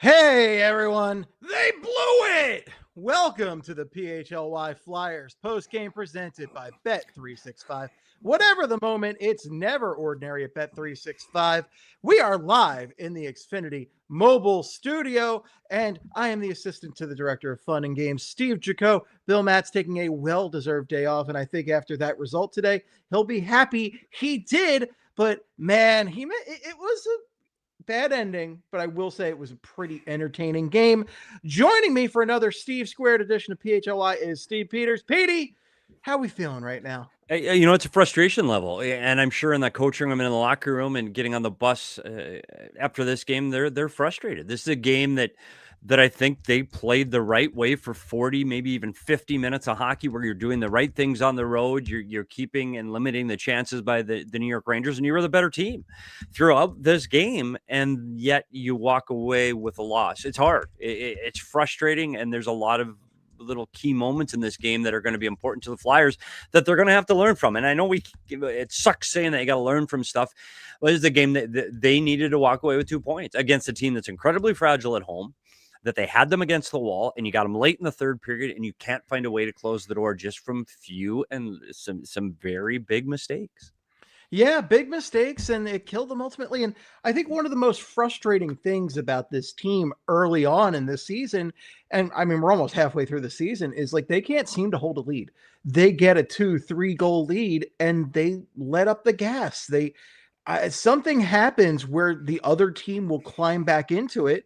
Hey everyone, they blew it! Welcome to the PHLY Flyers post-game presented by Bet365. Whatever the moment, it's never ordinary at Bet365. We are live in the Xfinity mobile studio, and I am the assistant to the director of fun and games, Steve Jaco. Bill Matt's taking a well-deserved day off, and I think after that result today, he'll be happy he did. But man, it was a bad ending, but I will say it was a pretty entertaining game. Joining me for another Steve Squared edition of PHLY is Steve Peters. Petey, how we feeling right now? It's a frustration level, and I'm sure in that coaching room and in the locker room and getting on the bus after this game, they're frustrated. This is a game that I think they played the right way for 40, maybe even 50 minutes of hockey, where you're doing the right things on the road. You're keeping and limiting the chances by the New York Rangers, and you were the better team throughout this game, and yet you walk away with a loss. It's hard. It's frustrating, and there's a lot of little key moments in this game that are going to be important to the Flyers that they're going to have to learn from. And I know it sucks saying that you got to learn from stuff, but it's a game that they needed to walk away with 2 points against a team that's incredibly fragile at home, that they had them against the wall, and you got them late in the third period, and you can't find a way to close the door just from few and some very big mistakes. Yeah, big mistakes, and it killed them ultimately. And I think one of the most frustrating things about this team early on in this season, and I mean, we're almost halfway through the season, is like they can't seem to hold a lead. They get a 2-3 goal lead and they let up the gas. Something happens where the other team will climb back into it.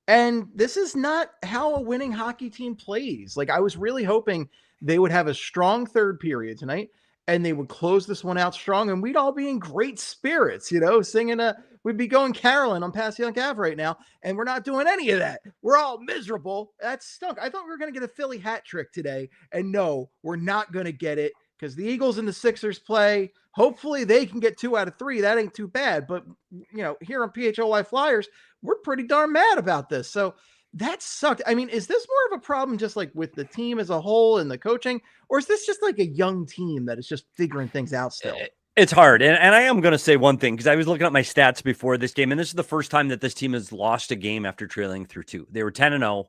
And this is not how a winning hockey team plays. Like, I was really hoping they would have a strong third period tonight and they would close this one out strong, and we'd all be in great spirits, singing we'd be going caroling on Passyunk Ave right now, and we're not doing any of that. We're all miserable. That stunk. I thought we were going to get a Philly hat trick today, and no, we're not going to get it because the Eagles and the Sixers play. Hopefully they can get 2 out of 3. That ain't too bad, but here on PHLY Flyers, we're pretty darn mad about this. So that sucked. I mean, is this more of a problem just like with the team as a whole and the coaching, or is this just like a young team that is just figuring things out still? It's hard. And I am going to say one thing, because I was looking at my stats before this game, and this is the first time that this team has lost a game after trailing through 2. They were 10-0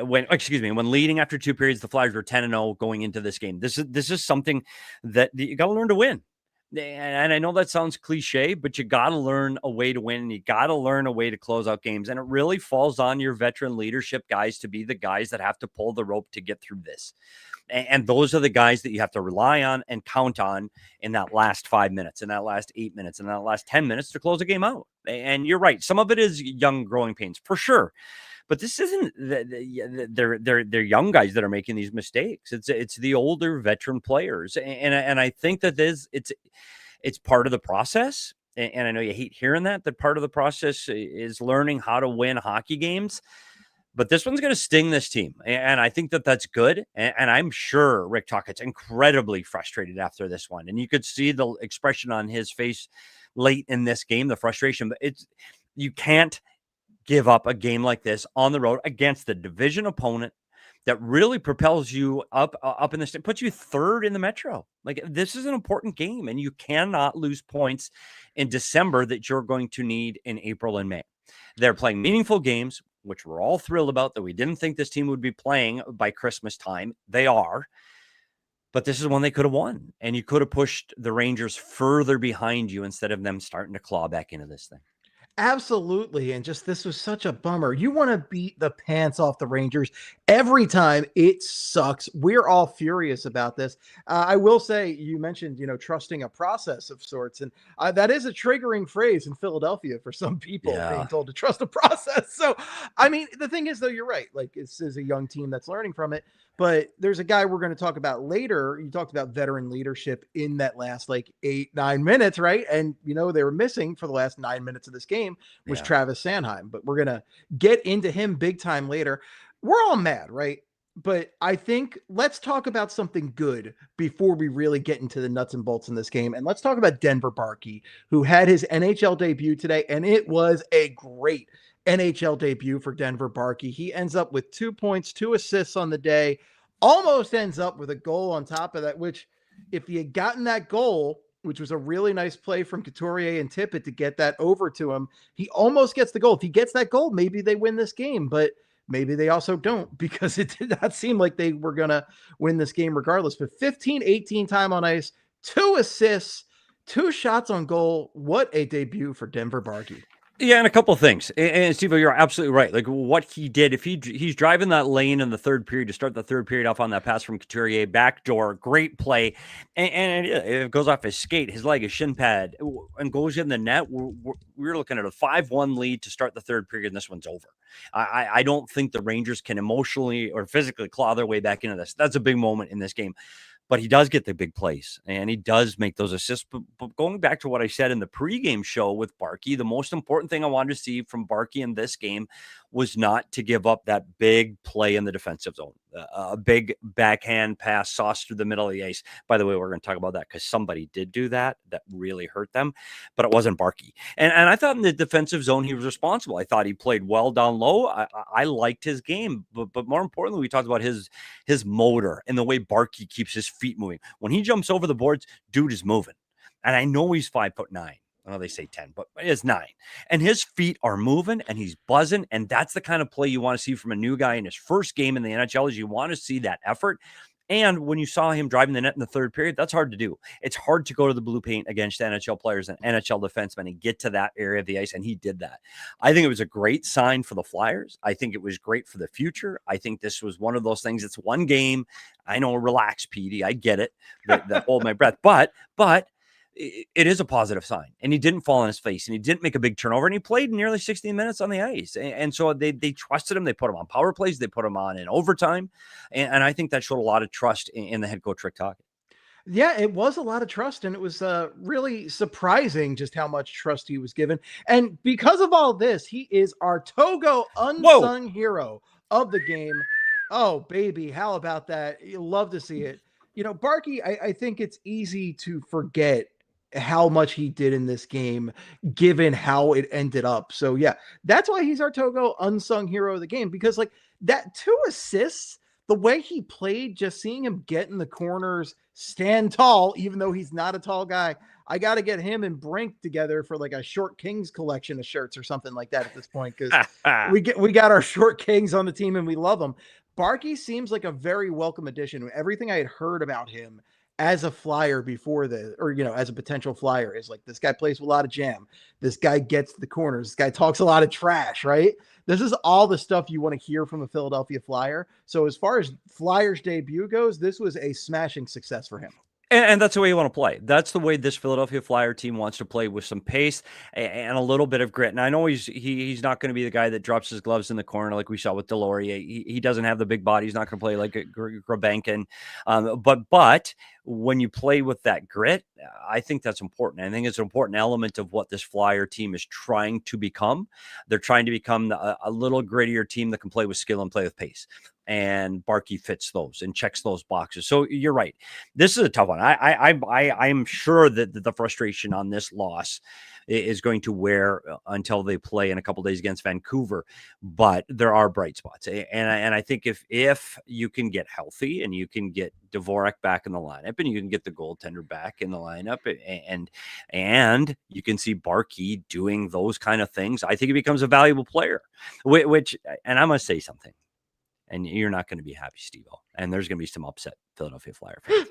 when leading after 2 periods. The Flyers were 10-0 going into this game. This is something that you got to learn to win. And I know that sounds cliche, but you got to learn a way to win. And you got to learn a way to close out games. And it really falls on your veteran leadership guys to be the guys that have to pull the rope to get through this. And those are the guys that you have to rely on and count on in that last 5 minutes, in that last 8 minutes, in that last 10 minutes to close a game out. And you're right. Some of it is young growing pains for sure. But this isn't they're young guys that are making these mistakes. It's the older veteran players. And I think that it's part of the process. And I know you hate hearing that part of the process is learning how to win hockey games. But this one's going to sting this team. And I think that that's good. And I'm sure Rick Tocchet's incredibly frustrated after this one. And you could see the expression on his face late in this game, the frustration. But you can't give up a game like this on the road against the division opponent that really propels you up in the state, puts you third in the Metro. Like, this is an important game, and you cannot lose points in December that you're going to need in April and May. They're playing meaningful games, which we're all thrilled about, that we didn't think this team would be playing by Christmas time. They are. But this is one they could have won, and you could have pushed the Rangers further behind you instead of them starting to claw back into this thing. Absolutely. And just this was such a bummer. You want to beat the pants off the Rangers every time. It sucks. We're all furious about this. I will say, you mentioned, trusting a process of sorts. And that is a triggering phrase in Philadelphia for some people, being told to trust a process. So, I mean, the thing is, though, you're right. Like, this is a young team that's learning from it. But there's a guy we're going to talk about later. You talked about veteran leadership in that last 8-9 minutes, right? And, they were missing for the last 9 minutes of this game was Travis Sanheim. But we're going to get into him big time later. We're all mad, right? But I think let's talk about something good before we really get into the nuts and bolts in this game. And let's talk about Denver Barkey, who had his NHL debut today, and it was a great NHL debut for Denver Barkey. He ends up with 2 points, 2 assists on the day, almost ends up with a goal on top of that, which if he had gotten that goal, which was a really nice play from Couturier and Tippett to get that over to him. He almost gets the goal. If he gets that goal, maybe they win this game, but maybe they also don't, because it did not seem like they were going to win this game regardless. But 15-18 time on ice, 2 assists, 2 shots on goal. What a debut for Denver Barkey. Yeah, and a couple of things. And Steve, you're absolutely right. Like what he did, if he's driving that lane in the third period to start the third period off on that pass from Couturier, backdoor, great play, and it goes off his skate, his leg, his shin pad, and goes in the net. We're looking at a 5-1 lead to start the third period, and this one's over. I don't think the Rangers can emotionally or physically claw their way back into this. That's a big moment in this game. But he does get the big plays, and he does make those assists. But going back to what I said in the pregame show with Barkey, the most important thing I wanted to see from Barkey in this game was not to give up that big play in the defensive zone, a big backhand pass sauce through the middle of the ice. By the way, we're going to talk about that because somebody did do that really hurt them, but it wasn't Barkey. And I thought in the defensive zone, he was responsible. I thought he played well down low. I liked his game, but more importantly, we talked about his motor and the way Barkey keeps his feet moving. When he jumps over the boards, dude is moving. And I know he's 5'9". I know they say 10, but it's 9. And his feet are moving and he's buzzing. And that's the kind of play you want to see from a new guy in his first game in the NHL, is you want to see that effort. And when you saw him driving the net in the third period, that's hard to do. It's hard to go to the blue paint against NHL players and NHL defensemen and get to that area of the ice, and he did that. I think it was a great sign for the Flyers. I think it was great for the future. I think this was one of those things. It's one game. I know, relax, Petey. I get it. That hold my breath. But it is a positive sign, and he didn't fall on his face, and he didn't make a big turnover, and he played nearly 16 minutes on the ice. And so they trusted him. They put him on power plays. They put him on in overtime. And I think that showed a lot of trust in the head coach, Rick Tocchet. Yeah, it was a lot of trust, and it was really surprising just how much trust he was given. And because of all this, he is our Togo unsung hero of the game. Oh, baby, how about that? You love to see it. Barkey, I think it's easy to forget how much he did in this game, given how it ended up. So yeah, that's why he's our Togo unsung hero of the game, because like that 2 assists, the way he played, just seeing him get in the corners, stand tall, even though he's not a tall guy. I got to get him and Brink together for like a Short Kings collection of shirts or something like that at this point, because we got our Short Kings on the team and we love them. Barkey seems like a very welcome addition. Everything I had heard about him as a Flyer before as a potential Flyer is like, this guy plays with a lot of jam. This guy gets the corners. This guy talks a lot of trash, right? This is all the stuff you want to hear from a Philadelphia Flyer. So as far as Flyers debut goes, this was a smashing success for him. And that's the way you want to play. That's the way this Philadelphia Flyer team wants to play, with some pace and a little bit of grit. And I know he's not going to be the guy that drops his gloves in the corner like we saw with Delorier. He doesn't have the big body. He's not going to play like a Grabenkin. But when you play with that grit, I think that's important. I think it's an important element of what this Flyer team is trying to become. They're trying to become a little grittier team that can play with skill and play with pace. And Barkey fits those and checks those boxes. So you're right. This is a tough one. I'm sure that the frustration on this loss is going to wear until they play in a couple of days against Vancouver. But there are bright spots, and I think if you can get healthy and you can get Dvorak back in the lineup, and you can get the goaltender back in the lineup, and you can see Barkey doing those kind of things, I think he becomes a valuable player. Which, and I'm going to say something. And you're not going to be happy, Steve-O. And there's going to be some upset Philadelphia Flyer fans.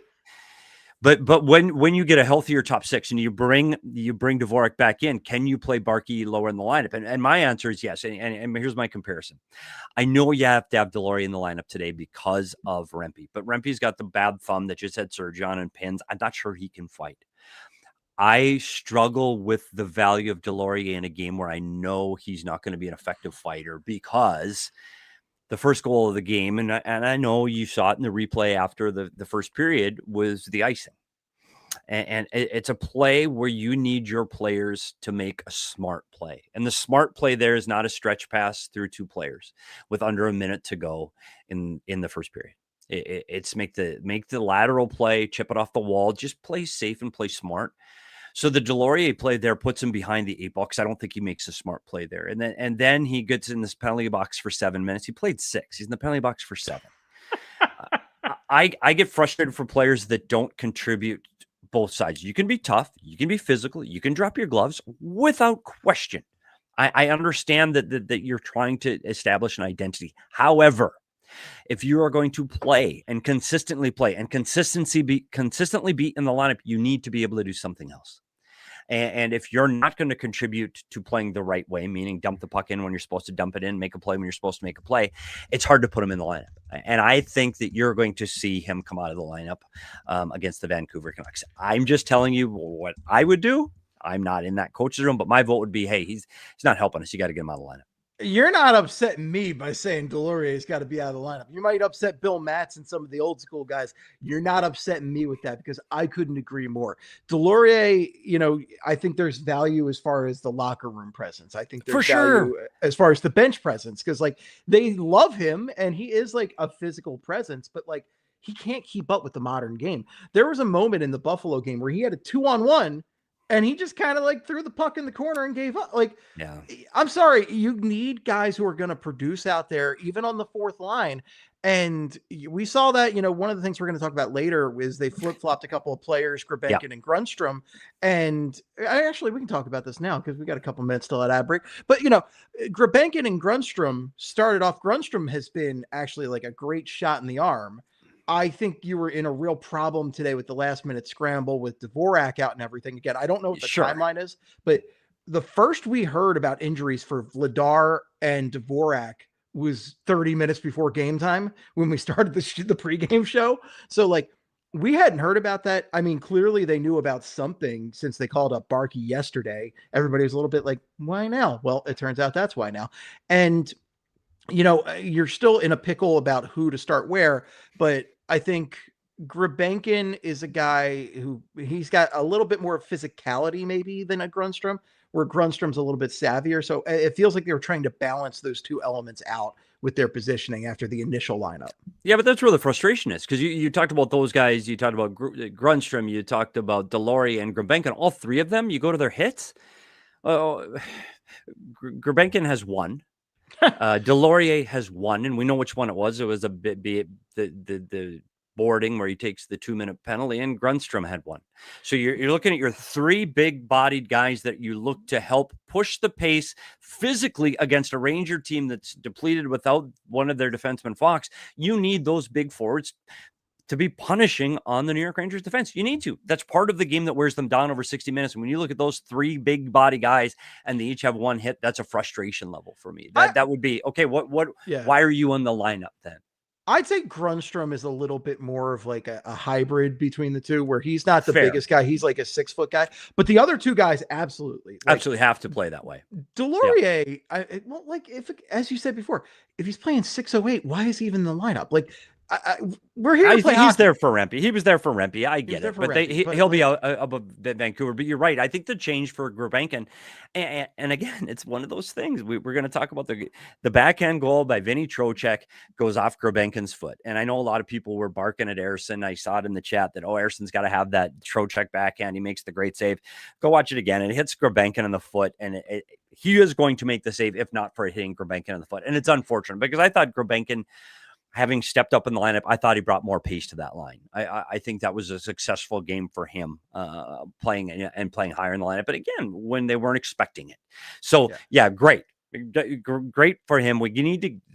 But when you get a healthier top 6 and you bring Dvorak back in, can you play Barkey lower in the lineup? And my answer is yes. And here's my comparison. I know you have to have Delorier in the lineup today because of Rempe, but Rempe's got the bad thumb that just had surgery on and pins. I'm not sure he can fight. I struggle with the value of Delorier in a game where I know he's not going to be an effective fighter, because the first goal of the game, and I know you saw it in the replay after the first period, was the icing. And it's a play where you need your players to make a smart play. And the smart play there is not a stretch pass through 2 players with under a minute to go in the first period. It's make the lateral play, chip it off the wall, just play safe and play smart. So the Delorier play there puts him behind the 8 ball, because I don't think he makes a smart play there. And then he gets in this penalty box for 7 minutes. He played 6. He's in the penalty box for 7. I get frustrated for players that don't contribute both sides. You can be tough, you can be physical, you can drop your gloves without question. I understand that you're trying to establish an identity. However, if you are going to play and consistently consistently be in the lineup, you need to be able to do something else. And if you're not going to contribute to playing the right way, meaning dump the puck in when you're supposed to dump it in, make a play when you're supposed to make a play, it's hard to put him in the lineup. And I think that you're going to see him come out of the lineup against the Vancouver Canucks. I'm just telling you what I would do. I'm not in that coach's room, but my vote would be, hey, he's not helping us. You got to get him out of the lineup. You're not upsetting me by saying Delorier's got to be out of the lineup. You might upset Bill Matz and some of the old school guys. You're not upsetting me with that because I couldn't agree more. Delorier, I think there's value as far as the locker room presence. I think there's value as far as the bench presence because, they love him and he is, a physical presence, but, he can't keep up with the modern game. There was a moment in the Buffalo game where he had a 2-on-1 and he just kind of threw the puck in the corner and gave up. Yeah, I'm sorry. You need guys who are going to produce out there, even on the fourth line. And we saw that, one of the things we're going to talk about later is they flip-flopped a couple of players, Grabenkin and Grundstrom. And we can talk about this now because we got a couple minutes till that ad break. But, Grabenkin and Grundstrom started off. Grundstrom has been actually a great shot in the arm. I think you were in a real problem today with the last minute scramble with Dvorak out and everything. Again, I don't know what the timeline is, but the first we heard about injuries for Vladar and Dvorak was 30 minutes before game time when we started the pregame show. So we hadn't heard about that. I mean, clearly they knew about something since they called up Barkey yesterday. Everybody was a little bit like, why now? Well, it turns out that's why now. And you're still in a pickle about who to start where, but I think Grabenkin is a guy who he's got a little bit more physicality maybe than a Grundstrom, where Grundstrom's a little bit savvier. So it feels like they were trying to balance those two elements out with their positioning after the initial lineup. Yeah, but that's where the frustration is because you talked about those guys. You talked about Grundstrom. You talked about Delorier and Grabenkin. All three of them, you go to their hits. Grabenkin has one. Delorier has one, and we know which one it was. It was the boarding where he takes the 2-minute penalty, and Grundstrom had one. So you're looking at your three big-bodied guys that you look to help push the pace physically against a Ranger team that's depleted without one of their defensemen, Fox. You need those big forwards to be punishing on the New York Rangers defense. You need to. That's part of the game that wears them down over 60 minutes. And when you look at those three big body guys and they each have one hit, that's a frustration level for me. That would be, okay, why are you on the lineup then? I'd say Grundstrom is a little bit more of a hybrid between the two where he's not the biggest guy. He's a 6-foot guy, but the other two guys absolutely have to play that way. Delorier, if, as you said before, if he's playing 608, why is he even in the lineup? We're here to play hockey. He's there for Rempe. He was there for Rempe. I get it. But he'll be out above Vancouver. But you're right. I think the change for Grabenkin, and again, it's one of those things. We're going to talk about the backhand goal by Vinny Trocheck goes off Grabenkin's foot. And I know a lot of people were barking at Ersson. I saw it in the chat that, Ersson's got to have that Trocheck backhand. He makes the great save. Go watch it again. It hits Grabenkin in the foot. And he is going to make the save if not for hitting Grabenkin in the foot. And it's unfortunate because I thought Grabenkin, having stepped up in the lineup, I thought he brought more pace to that line. I think that was a successful game for him, playing higher in the lineup. But again, when they weren't expecting it. So yeah, great for him.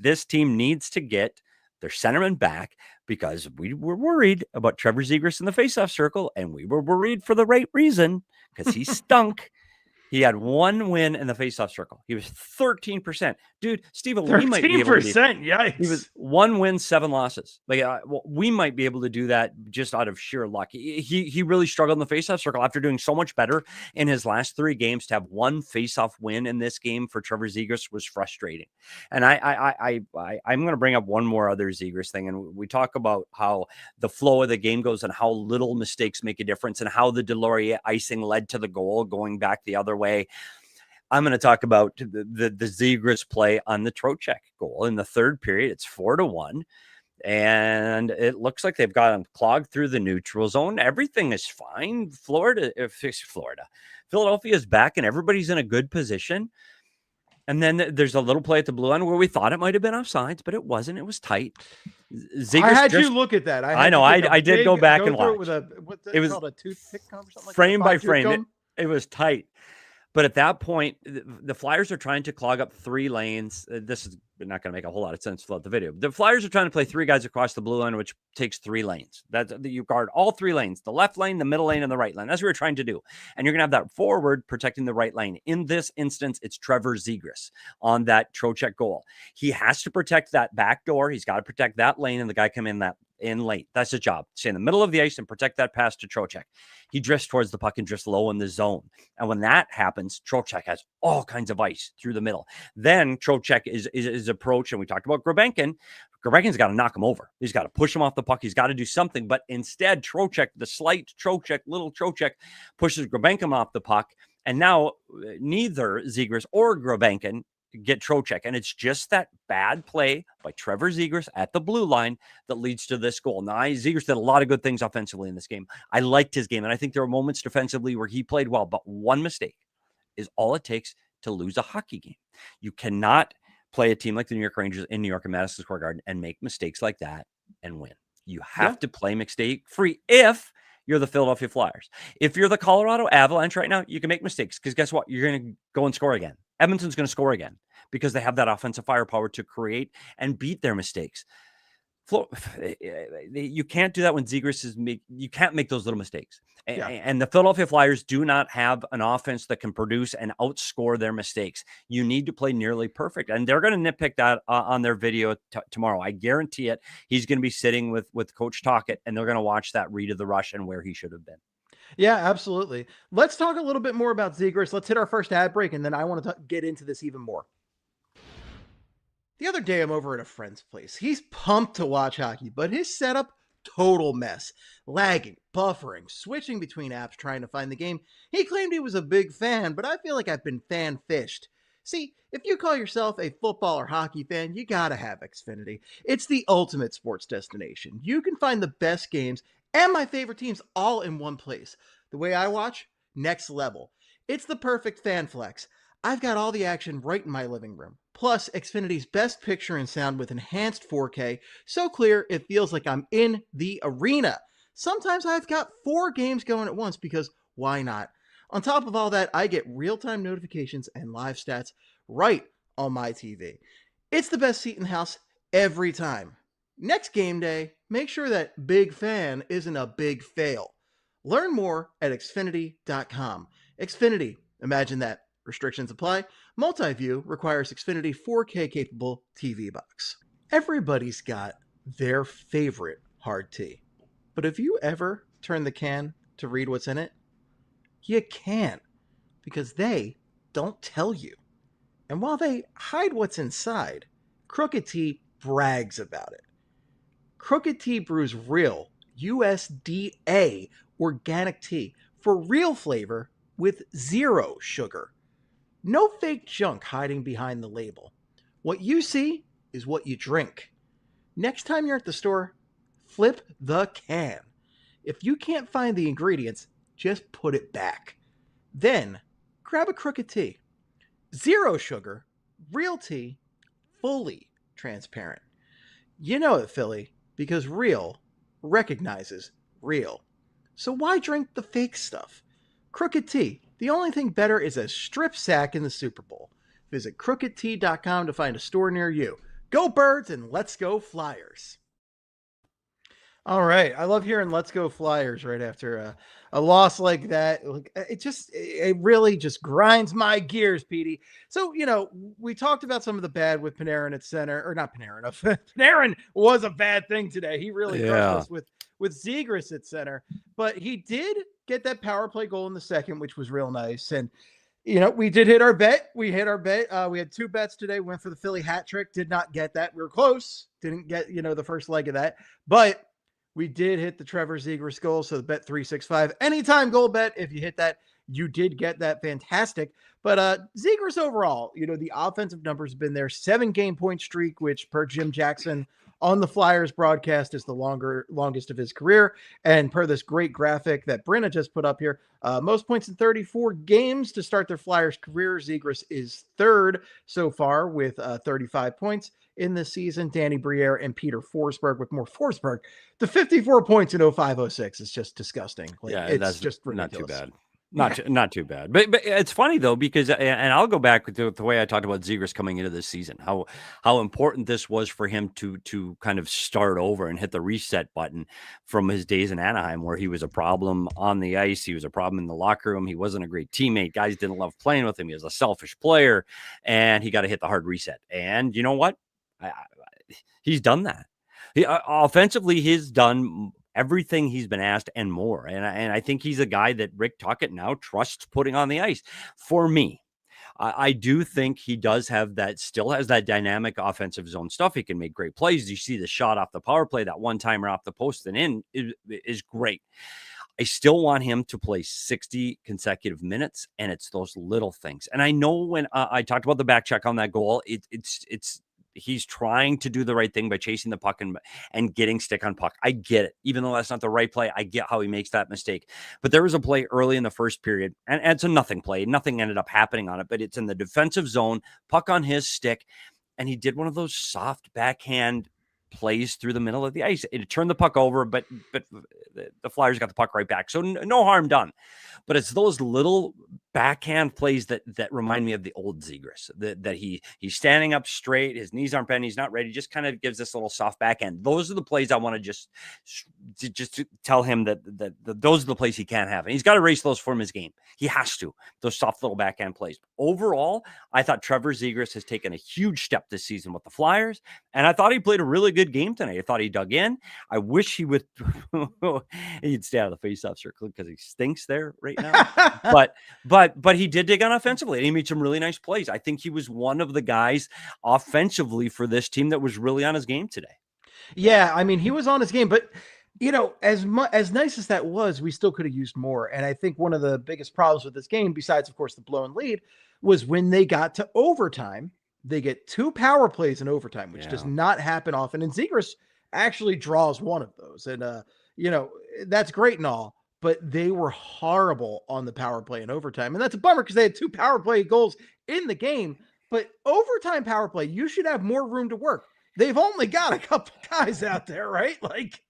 This team needs to get their centerman back because we were worried about Trevor Zegras in the faceoff circle, and we were worried for the right reason because he stunk. He had one win in the faceoff circle. He was 13%. Dude, Steven, 13%, we might be able to yikes. He was 1 win, 7 losses. We might be able to do that just out of sheer luck. He really struggled in the faceoff circle after doing so much better in his last 3 games. To have one faceoff win in this game for Trevor Zegras was frustrating. And I'm going to bring up one more other Zegras thing. And we talk about how the flow of the game goes and how little mistakes make a difference and how the Delorier icing led to the goal going back the other way. I'm going to talk about the Zegras play on the Trocheck goal in the third period. It's 4-1, and it looks like they've got him clogged through the neutral zone. Everything is fine. Philadelphia is back, and everybody's in a good position. And then there's a little play at the blue line where we thought it might have been offsides, but it wasn't. It was tight. Zegras I had you look at that. I know. I did go back and watch. It with it was called a toothpick comb or something frame like that? By frame. It was tight. But at that point, the Flyers are trying to clog up 3 lanes. This is not going to make a whole lot of sense throughout the video. The Flyers are trying to play 3 guys across the blue line, which takes 3 lanes. You guard all 3 lanes, the left lane, the middle lane, and the right lane. That's what we're trying to do. And you're going to have that forward protecting the right lane. In this instance, it's Trevor Zegras on that Trocheck goal. He has to protect that back door. He's got to protect that lane and the guy coming in late. That's his job. Stay in the middle of the ice and protect that pass to Trocheck. He drifts towards the puck and drifts low in the zone. And when that happens, Trocheck has all kinds of ice through the middle. Then Trocheck is approached, and we talked about Grabenkin. Grabenkin's got to knock him over. He's got to push him off the puck. He's got to do something. But instead, Trocheck, the slight Trocheck, little Trocheck, pushes Grabenkin off the puck. And now neither Zegras or Grabenkin get Trocheck. And it's just that bad play by Trevor Zegras at the blue line that leads to this goal. Now, Zegras did a lot of good things offensively in this game. I liked his game. And I think there were moments defensively where he played well. But one mistake is all it takes to lose a hockey game. You cannot play a team like the New York Rangers in New York and Madison Square Garden and make mistakes like that and win. You have to play mistake-free if you're the Philadelphia Flyers. If you're the Colorado Avalanche right now, you can make mistakes because guess what? You're going to go and score again. Edmonton's going to score again because they have that offensive firepower to create and beat their mistakes. You can't do that when Zegras you can't make those little mistakes. And the Philadelphia Flyers do not have an offense that can produce and outscore their mistakes. You need to play nearly perfect. And they're going to nitpick that on their video tomorrow. I guarantee it. He's going to be sitting with Coach Tocchet, and they're going to watch that read of the rush and where he should have been. Yeah, absolutely. Let's talk a little bit more about Zegras. Let's hit our first ad break, and then I want to get into this even more. The other day, I'm over at a friend's place. He's pumped to watch hockey, but his setup, total mess. Lagging, buffering, switching between apps, trying to find the game. He claimed he was a big fan, but I feel like I've been fan-fished. See, if you call yourself a football or hockey fan, you gotta have Xfinity. It's the ultimate sports destination. You can find the best games and my favorite teams all in one place. The way I watch, next level. It's the perfect fan flex. I've got all the action right in my living room. Plus, Xfinity's best picture and sound with enhanced 4K, so clear it feels like I'm in the arena. Sometimes I've got 4 games going at once because why not? On top of all that, I get real-time notifications and live stats right on my TV. It's the best seat in the house every time. Next game day, make sure that big fan isn't a big fail. Learn more at Xfinity.com. Xfinity, imagine that. Restrictions apply. Multi-view requires Xfinity 4K capable TV box. Everybody's got their favorite hard tea. But have you ever turned the can to read what's in it? You can't, because they don't tell you. And while they hide what's inside, Crooked Tea brags about it. Crooked Tea brews real USDA organic tea for real flavor with 0 sugar. No fake junk hiding behind the label. What you see is what you drink. Next time you're at the store, flip the can. If you can't find the ingredients, just put it back. Then, grab a Crooked Tea. 0 sugar, real tea, fully transparent. You know it, Philly, because real recognizes real. So why drink the fake stuff? Crooked Tea. The only thing better is a strip sack in the Super Bowl. Visit crookedtea.com to find a store near you. Go Birds and let's go Flyers. All right. I love hearing let's go Flyers right after a loss like that. It really just grinds my gears, Petey. So, we talked about some of the bad with Panarin at center, or not Panarin. Panarin was a bad thing today. He really crushed us with Zegras at center, but he did get that power play goal in the second, which was real nice. And, we did hit our bet. We hit our bet. We had 2 bets today, went for the Philly hat trick, did not get that. We were close. Didn't get, the first leg of that, but we did hit the Trevor Zegras goal. So the bet 365 anytime goal bet. If you hit that, you did get that. Fantastic. But Zegras overall, the offensive numbers have been there. 7-game point streak, which per Jim Jackson on the Flyers broadcast is the longest of his career. And per this great graphic that Brenna just put up here, most points in 34 games to start their Flyers career. Zegras is third so far with 35 points in this season. Danny Briere and Peter Forsberg with more. Forsberg, the 54 points in 05-06 is just disgusting. Like, Yeah, it's that's just ridiculous. Not too bad. Not too bad. But it's funny though, because, and I'll go back to the way I talked about Zegras coming into this season, how important this was for him to kind of start over and hit the reset button from his days in Anaheim, where he was a problem on the ice. He was a problem in the locker room. He wasn't a great teammate. Guys didn't love playing with him. He was a selfish player, and he got to hit the hard reset. And you know what? He's done that. Offensively, he's done everything he's been asked and more. And I think he's a guy that Rick Tocchet now trusts putting on the ice. For me, I do think he does have that, still has that dynamic offensive zone stuff. He can make great plays. You see the shot off the power play, that one-timer off the post and in is great. I still want him to play 60 consecutive minutes, and it's those little things. And I know when I talked about the back check on that goal, it's he's trying to do the right thing by chasing the puck and getting stick on puck. I get it. Even though that's not the right play, I get how he makes that mistake. But there was a play early in the first period, and it's a nothing play. Nothing ended up happening on it, but it's in the defensive zone, puck on his stick, and he did one of those soft backhand plays through the middle of the ice. It turned the puck over, but the Flyers got the puck right back. So no harm done. But it's those little backhand plays that remind me of the old Zegras, that he's standing up straight, his knees aren't bent, he's not ready, just kind of gives this little soft backhand. Those are the plays I want to just tell him that those are the plays he can't have. And he's got to erase those from his game. He has to, those soft little backhand plays. Overall, I thought Trevor Zegras has taken a huge step this season with the Flyers, and I thought he played a really good game tonight. I thought he dug in. I wish he would he'd stay out of the faceoff circle because he stinks there right now. But he did dig on offensively, and he made some really nice plays. I think he was one of the guys offensively for this team that was really on his game today. Yeah, I mean, he was on his game, but you know, as nice as that was, we still could have used more. And I think one of the biggest problems with this game, besides of course the blown lead, was when they got to overtime. They get 2 power plays in overtime, which does not happen often. And Zegras actually draws one of those. And, you know, that's great and all, but they were horrible on the power play in overtime. And that's a bummer because they had 2 power play goals in the game. But overtime power play, you should have more room to work. They've only got a couple guys out there, right? Like,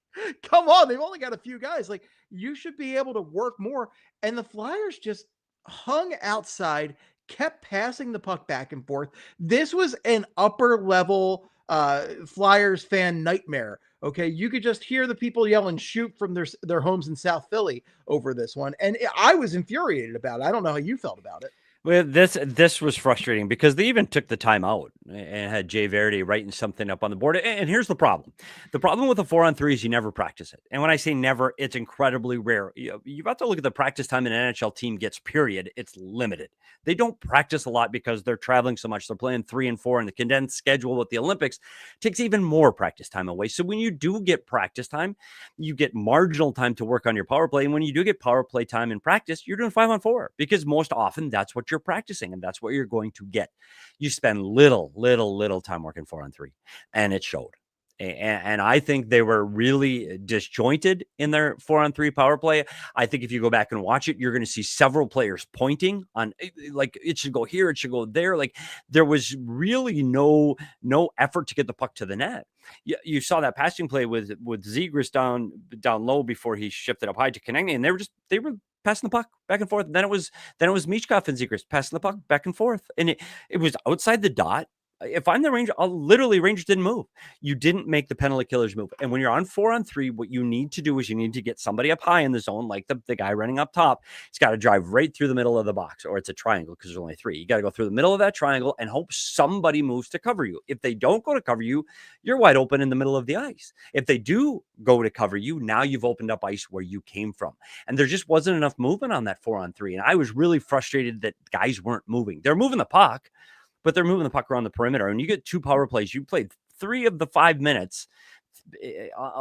come on. They've only got a few guys. Like, you should be able to work more. And the Flyers just hung outside, kept passing the puck back and forth. This was an upper level Flyers fan nightmare. Okay. You could just hear the people yelling shoot from their homes in South Philly over this one. And I was infuriated about it. I don't know how you felt about it. Well, this was frustrating because they even took the time out and had Jay Verdi writing something up on the board. And here's the problem. The problem with a 4-on-3 is you never practice it. And when I say never, it's incredibly rare. You've got to look at the practice time an NHL team gets, period. It's limited. They don't practice a lot because they're traveling so much. They're playing 3 and 4, and the condensed schedule with the Olympics takes even more practice time away. So when you do get practice time, you get marginal time to work on your power play. And when you do get power play time in practice, you're doing 5-on-4 because most often that's what you're practicing, and that's what you're going to get. You spend little time working 4-on-3, and it showed. And I think they were really disjointed in their 4-on-3 power play. I think if you go back and watch it, you're going to see several players pointing on, like, it should go here, it should go there. Like, there was really no effort to get the puck to the net. You saw that passing play with Zegras down low before he shifted up high to Konechny, and they were passing the puck back and forth. And then it was Michkov and Zegras passing the puck back and forth, and it was outside the dot. If I'm the Ranger, Rangers didn't move. You didn't make the penalty killers move. And when you're on 4-on-3, what you need to do is you need to get somebody up high in the zone, like the guy running up top. He's got to drive right through the middle of the box, or it's a triangle because there's only 3. You got to go through the middle of that triangle and hope somebody moves to cover you. If they don't go to cover you, you're wide open in the middle of the ice. If they do go to cover you, now you've opened up ice where you came from. And there just wasn't enough movement on that 4-on-3. And I was really frustrated that guys weren't moving. They're moving the puck, but they're moving the puck around the perimeter. And you get 2 power plays. You played 3 of the 5 minutes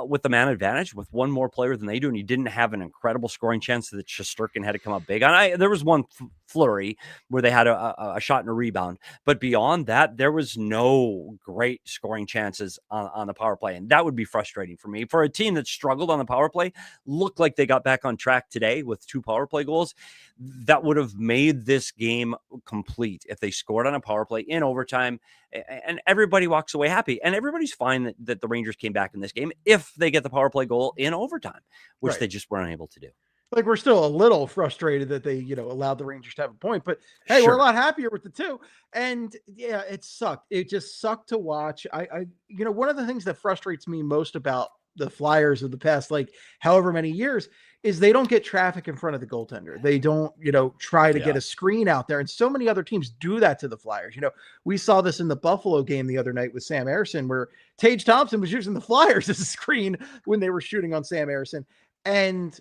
with the man advantage, with one more player than they do, and he didn't have an incredible scoring chance that Shesterkin had to come up big on. There was one flurry where they had a shot and a rebound, but beyond that, there was no great scoring chances on the power play, and that would be frustrating for me. For a team that struggled on the power play, looked like they got back on track today with 2 power play goals. That would have made this game complete if they scored on a power play in overtime, and everybody walks away happy, and everybody's fine that the Rangers came back in this game if they get the power play goal in overtime, which they just weren't able to do. Like, we're still a little frustrated that they, allowed the Rangers to have a point, but hey, we're a lot happier with the 2. And yeah, it sucked. It just sucked to watch. One of the things that frustrates me most about the Flyers of the past, like however many years, is they don't get traffic in front of the goaltender. They don't, try to get a screen out there. And so many other teams do that to the Flyers. We saw this in the Buffalo game the other night with Sam Ersson, where Tage Thompson was using the Flyers as a screen when they were shooting on Sam Ersson. And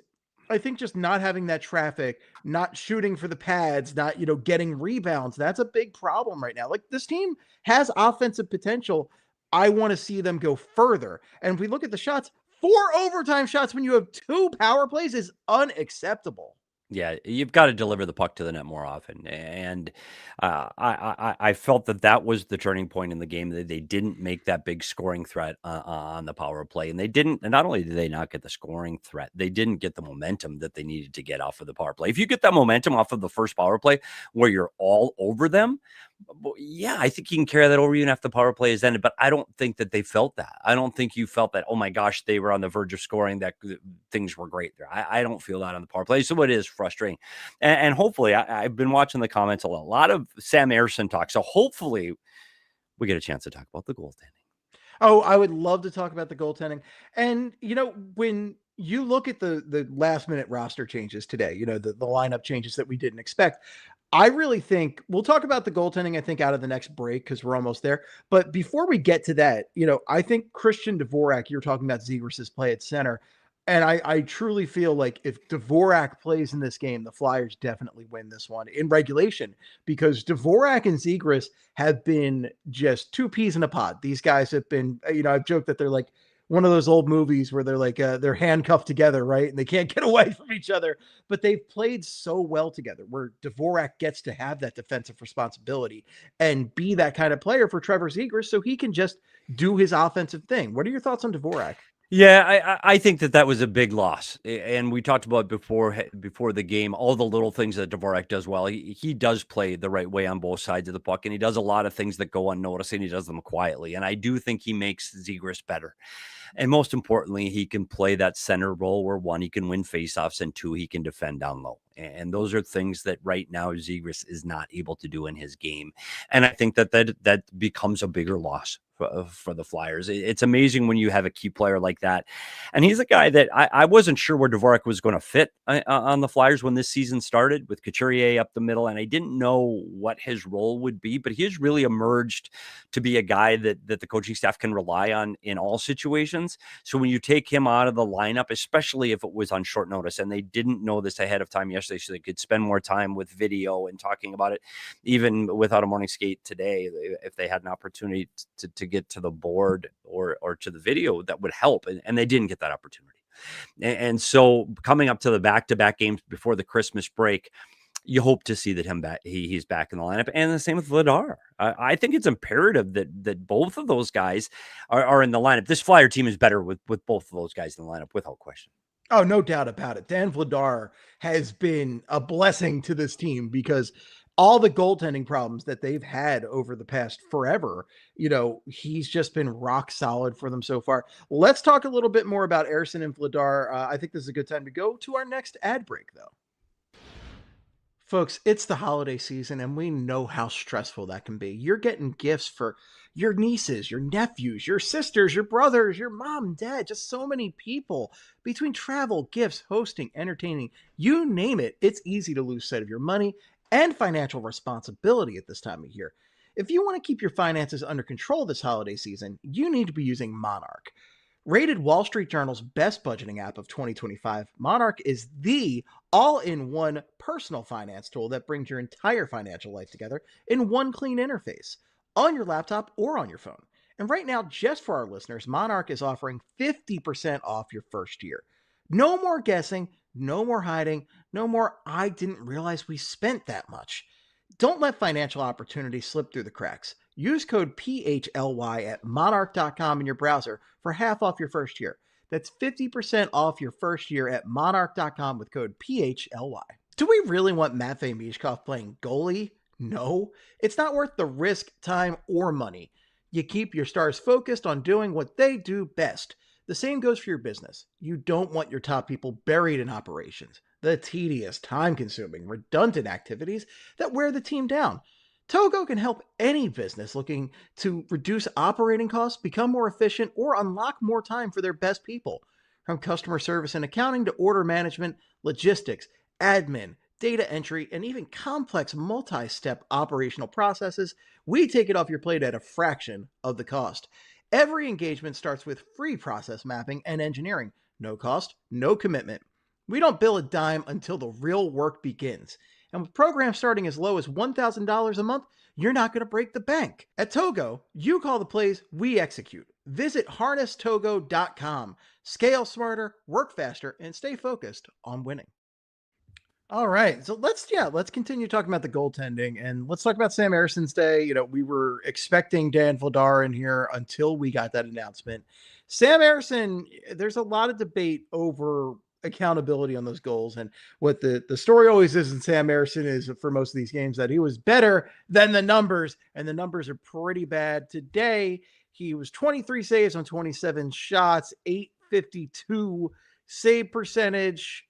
I think just not having that traffic, not shooting for the pads, not, getting rebounds, that's a big problem right now. Like, this team has offensive potential. I want to see them go further. And if we look at the shots, 4 overtime shots when you have 2 power plays is unacceptable. Yeah, you've got to deliver the puck to the net more often, and I felt that was the turning point in the game. That they didn't make that big scoring threat on the power play, and they didn't. And not only did they not get the scoring threat, they didn't get the momentum that they needed to get off of the power play. If you get that momentum off of the first power play, where you're all over them, yeah, I think you can carry that over even after the power play is ended. But I don't think that they felt that. I don't think you felt that, oh my gosh, they were on the verge of scoring, that things were great there. I don't feel that on the power play. So it is frustrating. And hopefully, I've been watching the comments a lot of Sam Ersson talk. So hopefully we get a chance to talk about the goaltending. Oh, I would love to talk about the goaltending. And, when you look at the last minute roster changes today, the lineup changes that we didn't expect, I really think we'll talk about the goaltending, I think, out of the next break, because we're almost there. But before we get to that, I think Christian Dvorak, you're talking about Zegras' play at center. And I truly feel like if Dvorak plays in this game, the Flyers definitely win this one in regulation, because Dvorak and Zegras have been just 2 peas in a pod. These guys have been, I've joked that they're like one of those old movies where they're like, they're handcuffed together, right? And they can't get away from each other, but they've played so well together, where Dvorak gets to have that defensive responsibility and be that kind of player for Trevor Zegras, so he can just do his offensive thing. What are your thoughts on Dvorak? Yeah, I think that was a big loss, and we talked about before the game, all the little things that Dvorak does well. He does play the right way on both sides of the puck, and he does a lot of things that go unnoticed, and he does them quietly. And I do think he makes Zegras better. And most importantly, he can play that center role where, 1, he can win faceoffs, and 2, he can defend down low. And those are things that right now Zegras is not able to do in his game. And I think that becomes a bigger loss for the Flyers. It's amazing when you have a key player like that. And he's a guy that I wasn't sure where Dvorak was going to fit on the Flyers when this season started, with Couturier up the middle. And I didn't know what his role would be, but he has really emerged to be a guy that the coaching staff can rely on in all situations. So when you take him out of the lineup, especially if it was on short notice, and they didn't know this ahead of time yesterday, so they could spend more time with video and talking about it, even without a morning skate today, if they had an opportunity to get to the board or to the video, that would help. And they didn't get that opportunity. And so coming up to the back-to-back games before the Christmas break, you hope to see that he's back in the lineup. And the same with Vladar. I think it's imperative that both of those guys are in the lineup. This Flyer team is better with both of those guys in the lineup, without question. Oh, no doubt about it. Dan Vladar has been a blessing to this team, because all the goaltending problems that they've had over the past forever, he's just been rock solid for them so far. Let's talk a little bit more about Ersson and Vladar. I think this is a good time to go to our next ad break, though. Folks, it's the holiday season, and we know how stressful that can be. You're getting gifts for your nieces, your nephews, your sisters, your brothers, your mom, dad, just so many people. Between travel, gifts, hosting, entertaining, you name it, it's easy to lose sight of your money and financial responsibility at this time of year. If you want to keep your finances under control this holiday season, you need to be using Monarch. Rated Wall Street Journal's best budgeting app of 2025, Monarch is the all-in-one personal finance tool that brings your entire financial life together in one clean interface, on your laptop or on your phone. And right now, just for our listeners, Monarch is offering 50% off your first year. No more guessing, no more hiding, no more, I didn't realize we spent that much. Don't let financial opportunities slip through the cracks. Use code PHLY at monarch.com in your browser for half off your first year. That's 50% off your first year at monarch.com with code PHLY. Do we really want Matvei Michkov playing goalie? No. It's not worth the risk, time, or money. You keep your stars focused on doing what they do best. The same goes for your business. You don't want your top people buried in operations, the tedious, time-consuming, redundant activities that wear the team down. Togo can help any business looking to reduce operating costs, become more efficient, or unlock more time for their best people. From customer service and accounting to order management, logistics, admin, data entry, and even complex multi-step operational processes, we take it off your plate at a fraction of the cost. Every engagement starts with free process mapping and engineering. No cost, no commitment. We don't bill a dime until the real work begins. And with programs starting as low as $1,000 a month, you're not going to break the bank. At Togo, you call the plays, we execute. Visit harnesstogo.com. Scale smarter, work faster, and stay focused on winning. All right. So let's continue talking about the goaltending, and let's talk about Sam Ersson's day. You know, we were expecting Dan Vladar in here until we got that announcement. Sam Ersson, there's a lot of debate over accountability on those goals. And what the story always is in Sam Ersson is for most of these games that he was better than the numbers, and the numbers are pretty bad. Today, he was 23 saves on 27 shots, 852 save percentage.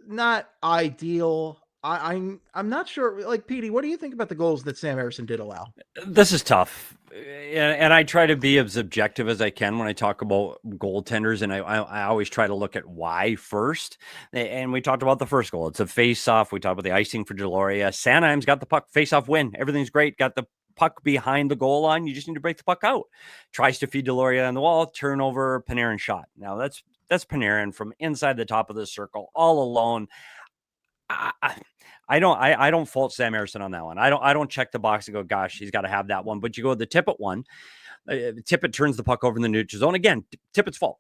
Not ideal. I'm not sure. Like, Petey, what do you think about the goals that Sam Ersson did allow? This is tough, and I try to be as objective as I can when I talk about goaltenders, and I always try to look at why first. And we talked about the first goal; it's a face-off. We talked about the icing for Deloria. Sanheim's got the puck, face-off win. Everything's great. Got the puck behind the goal line. You just need to break the puck out. Tries to feed Deloria on the wall. Turnover. Panarin shot. Now that's Panarin from inside the top of the circle, all alone. I don't fault Sam Ersson on that one. I don't check the box and go, gosh, he's got to have that one. But you go to the Tippett one. Tippett turns the puck over in the neutral zone. Again, Tippett's fault.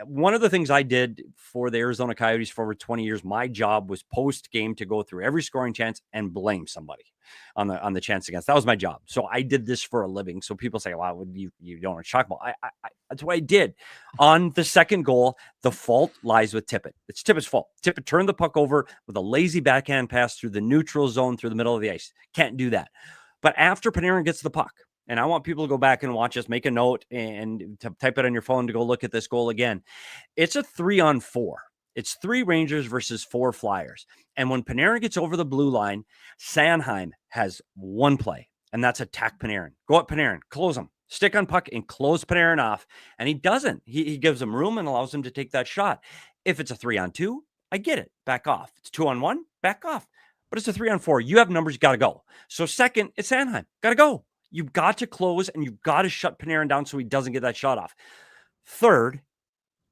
One of the things I did for the Arizona Coyotes for over 20 years, my job was post game to go through every scoring chance and blame somebody on the chance against. That was my job. So I did this for a living. So people say, "Wow, you don't want to talk about?" That's what I did. On the second goal, the fault lies with Tippett. It's Tippett's fault. Tippett turned the puck over with a lazy backhand pass through the neutral zone through the middle of the ice. Can't do that. But after Panarin gets the puck, and I want people to go back and watch us, make a note and to type it on your phone to go look at this goal again. It's a 3-on-4. It's 3 Rangers versus 4 Flyers. And when Panarin gets over the blue line, Sanheim has one play, and that's attack Panarin. Go at Panarin, close him, stick on puck, and close Panarin off. And he doesn't. He gives him room and allows him to take that shot. If it's a 3-on-2, I get it. Back off. It's 2-on-1, back off. But it's a 3-on-4. You have numbers, you got to go. So second, it's Sanheim. Got to go. You've got to close, and you've got to shut Panarin down so he doesn't get that shot off. Third,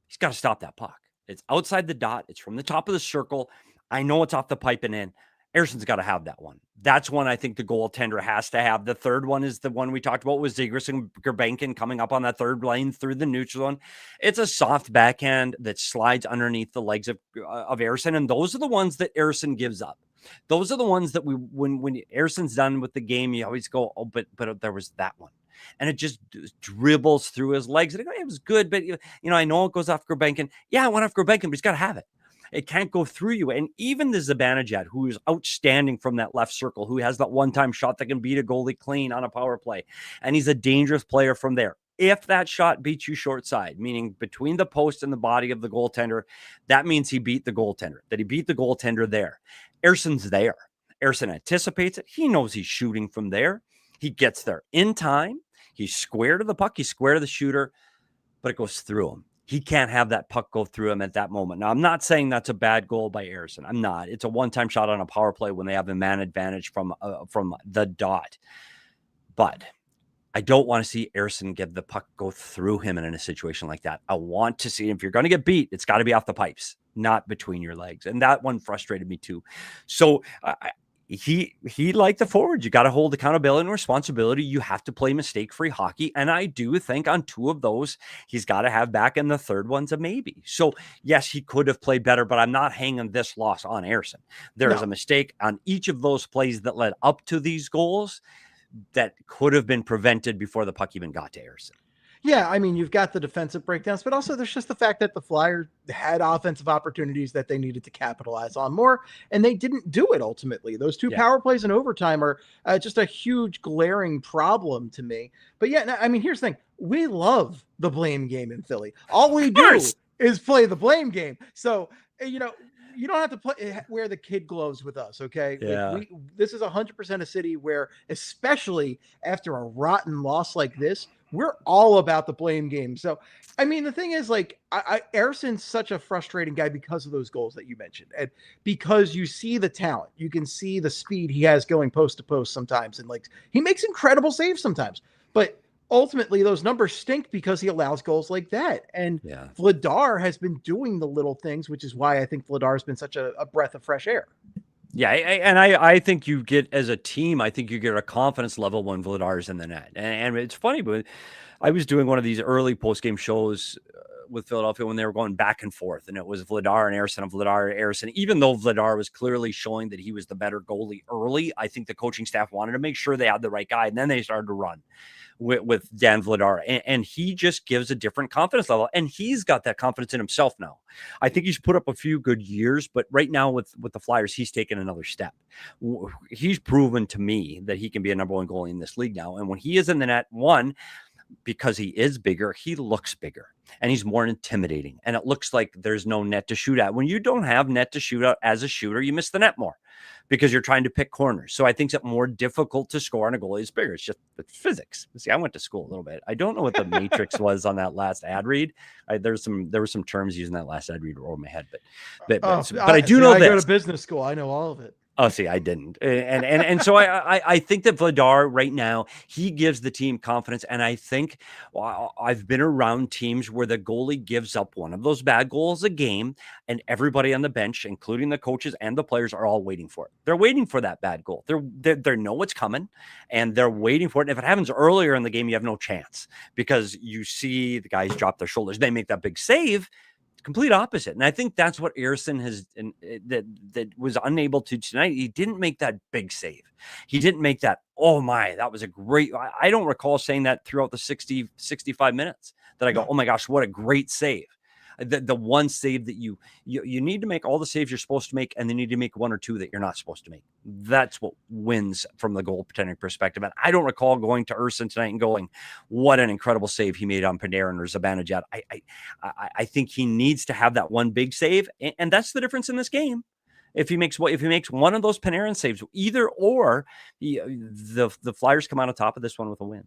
he's got to stop that puck. It's outside the dot. It's from the top of the circle. I know it's off the pipe and in. Ersson's got to have that one. That's one I think the goaltender has to have. The third one is the one we talked about with Zegras and Gerbankin coming up on that third lane through the neutral zone. It's a soft backhand that slides underneath the legs of Ersson, and those are the ones that Ersson gives up. Those are the ones that when Ersson's done with the game, you always go, oh, but there was that one. And it just dribbles through his legs. And it was good, but I know it goes off Gerbankin. Yeah, it went off Gerbankin, but he's got to have it. It can't go through you. And even the Zibanejad, who is outstanding from that left circle, who has that one-time shot that can beat a goalie clean on a power play. And he's a dangerous player from there. If that shot beats you short side, meaning between the post and the body of the goaltender, that means he beat the goaltender, that he beat the goaltender there. Ersson's there. Ersson anticipates it. He knows he's shooting from there. He gets there in time. He's square to the puck. He's square to the shooter, but it goes through him. He can't have that puck go through him at that moment. Now, I'm not saying that's a bad goal by Ersson. I'm not. It's a one-time shot on a power play when they have a man advantage from the dot. But I don't want to see Ersson get the puck go through him in a situation like that. I want to see, if you're going to get beat, it's got to be off the pipes, not between your legs. And that one frustrated me too. So he like the forwards, you got to hold accountability and responsibility. You have to play mistake-free hockey. And I do think on 2 of those, he's got to have back, and the third one's a maybe. So yes, he could have played better, but I'm not hanging this loss on Ersson. There is a mistake on each of those plays that led up to these goals that could have been prevented before the puck even got to Ersson. Yeah, I mean, you've got the defensive breakdowns, but also there's just the fact that the Flyers had offensive opportunities that they needed to capitalize on more, and they didn't do it ultimately. Those 2 power plays in overtime are just a huge glaring problem to me. But yeah, I mean, here's the thing. We love the blame game in Philly. All we do is play the blame game. So, you know, you don't have to wear the kid gloves with us, okay? Yeah. Like this is 100% a city where, especially after a rotten loss like this, we're all about the blame game. So, I mean, the thing is, like, Ersson's such a frustrating guy because of those goals that you mentioned, and because you see the talent, you can see the speed he has going post to post sometimes, and like he makes incredible saves sometimes, but ultimately those numbers stink because he allows goals like that. And Vladar has been doing the little things, which is why I think Vladar has been such a breath of fresh air. Yeah, and I think you get, as a team, I think you get a confidence level when Vladar's in the net. And it's funny, but I was doing one of these early post-game shows with Philadelphia when they were going back and forth, and it was Vladar and Ersson, Ersson. Even though Vladar was clearly showing that he was the better goalie early, I think the coaching staff wanted to make sure they had the right guy, and then they started to run with Dan Vladar, and he just gives a different confidence level, and he's got that confidence in himself now. I think he's put up a few good years, but right now with the Flyers, he's taken another step. He's proven to me that he can be a number 1 goalie in this league now, and when he is in the net, because he is bigger, he looks bigger and he's more intimidating, and it looks like there's no net to shoot at. When you don't have net to shoot out as a shooter, you miss the net more because you're trying to pick corners. So I think it's more difficult to score on a goalie is bigger. It's just physics. See, I went to school a little bit. I don't know what the matrix was on that last ad read. There were some terms using that last ad read over my head, but I do know this. I go to business school. I know all of it. Oh, see, I didn't. And so I think that Vladar right now, he gives the team confidence. And I think I've been around teams where the goalie gives up one of those bad goals a game, and everybody on the bench, including the coaches and the players, are all waiting for it. They're waiting for that bad goal. They know what's coming, and they're waiting for it. And if it happens earlier in the game, you have no chance because you see the guys drop their shoulders. They make that big save. Complete opposite. And I think that's what Ersson has that was unable to tonight. He didn't make that big save. He didn't make that, oh my, that was a great, I don't recall saying that throughout the 65 minutes that I go, oh my gosh, what a great save. The one save that you need to make all the saves you're supposed to make, and then you need to make 1 or 2 that you're not supposed to make. That's what wins from the goaltending perspective. And I don't recall going to Ersson tonight and going, what an incredible save he made on Panarin or Zibanejad. I think he needs to have that one big save, and that's the difference in this game. If he makes one of those Panarin saves, either or, the Flyers come out on top of this one with a win.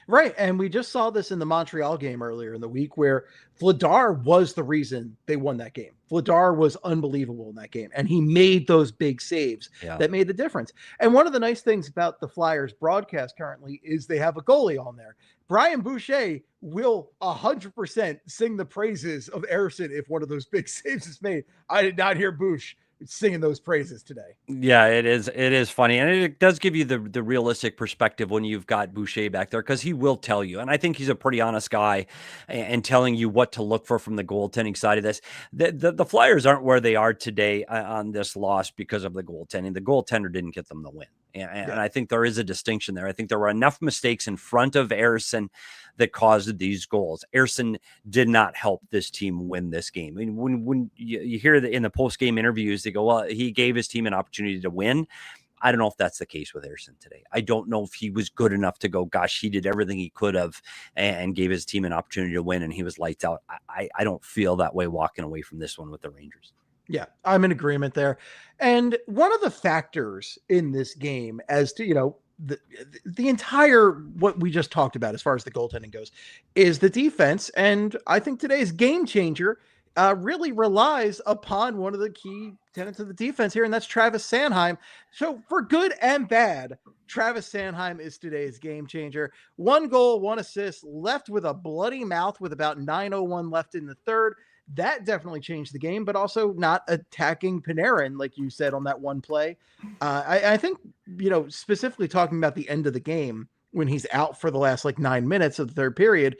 Right. And we just saw this in the Montreal game earlier in the week where Vladar was the reason they won that game. Vladar was unbelievable in that game, and he made those big saves that made the difference. And one of the nice things about the Flyers broadcast currently is they have a goalie on there. Brian Boucher will 100% sing the praises of Ersson if one of those big saves is made. I did not hear Boucher singing those praises today. Yeah, it is funny, and it does give you the realistic perspective when you've got Boucher back there, because he will tell you, and I think he's a pretty honest guy, and telling you what to look for from the goaltending side of this. The Flyers aren't where they are today on this loss because of the goaltending. The goaltender didn't get them the win. And I think there is a distinction there. I think there were enough mistakes in front of Ersson that caused these goals. Ersson did not help this team win this game. I mean, when you hear that in the post-game interviews, they go, well, he gave his team an opportunity to win. I don't know if that's the case with Ersson today. I don't know if he was good enough to go, gosh, he did everything he could have and gave his team an opportunity to win, and he was lights out. I don't feel that way walking away from this one with the Rangers. Yeah, I'm in agreement there. And one of the factors in this game as to, the entire, what we just talked about as far as the goaltending goes, is the defense. And I think today's game changer really relies upon one of the key tenets of the defense here, and that's Travis Sanheim. So for good and bad, Travis Sanheim is today's game changer. 1 goal, 1 assist, left with a bloody mouth with about 9:01 left in the third. that definitely changed the game, but also not attacking Panarin, like you said on that one play. I think, specifically talking about the end of the game when he's out for the last like 9 minutes of the third period,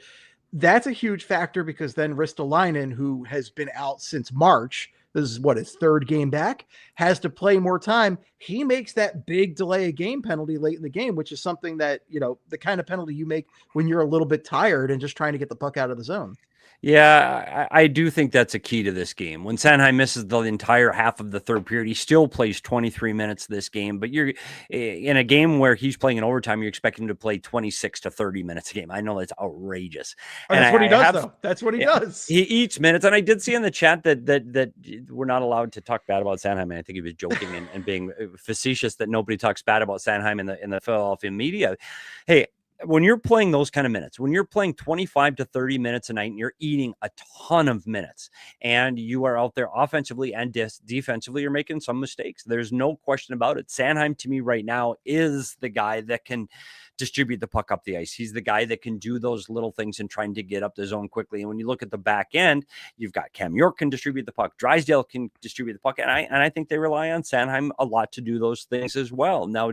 that's a huge factor because then Ristolainen, who has been out since March, this is what his third game back, has to play more time. He makes that big delay of game penalty late in the game, which is something that, the kind of penalty you make when you're a little bit tired and just trying to get the puck out of the zone. Yeah, I do think that's a key to this game. When Sanheim misses the entire half of the third period, he still plays 23 minutes this game. But you're in a game where he's playing in overtime, you expect him to play 26 to 30 minutes a game. I know that's outrageous. And that's what he does, though. That's what he does. He eats minutes. And I did see in the chat that we're not allowed to talk bad about Sanheim. And I think he was joking and being facetious that nobody talks bad about Sanheim in the Philadelphia media. Hey, when you're playing those kind of minutes, when you're playing 25 to 30 minutes a night and you're eating a ton of minutes and you are out there offensively and defensively, you're making some mistakes. There's no question about it. Sanheim to me right now is the guy that can distribute the puck up the ice. He's the guy that can do those little things and trying to get up the zone quickly. And when you look at the back end, you've got Cam York can distribute the puck. Drysdale can distribute the puck. And I think they rely on Sanheim a lot to do those things as well. Now,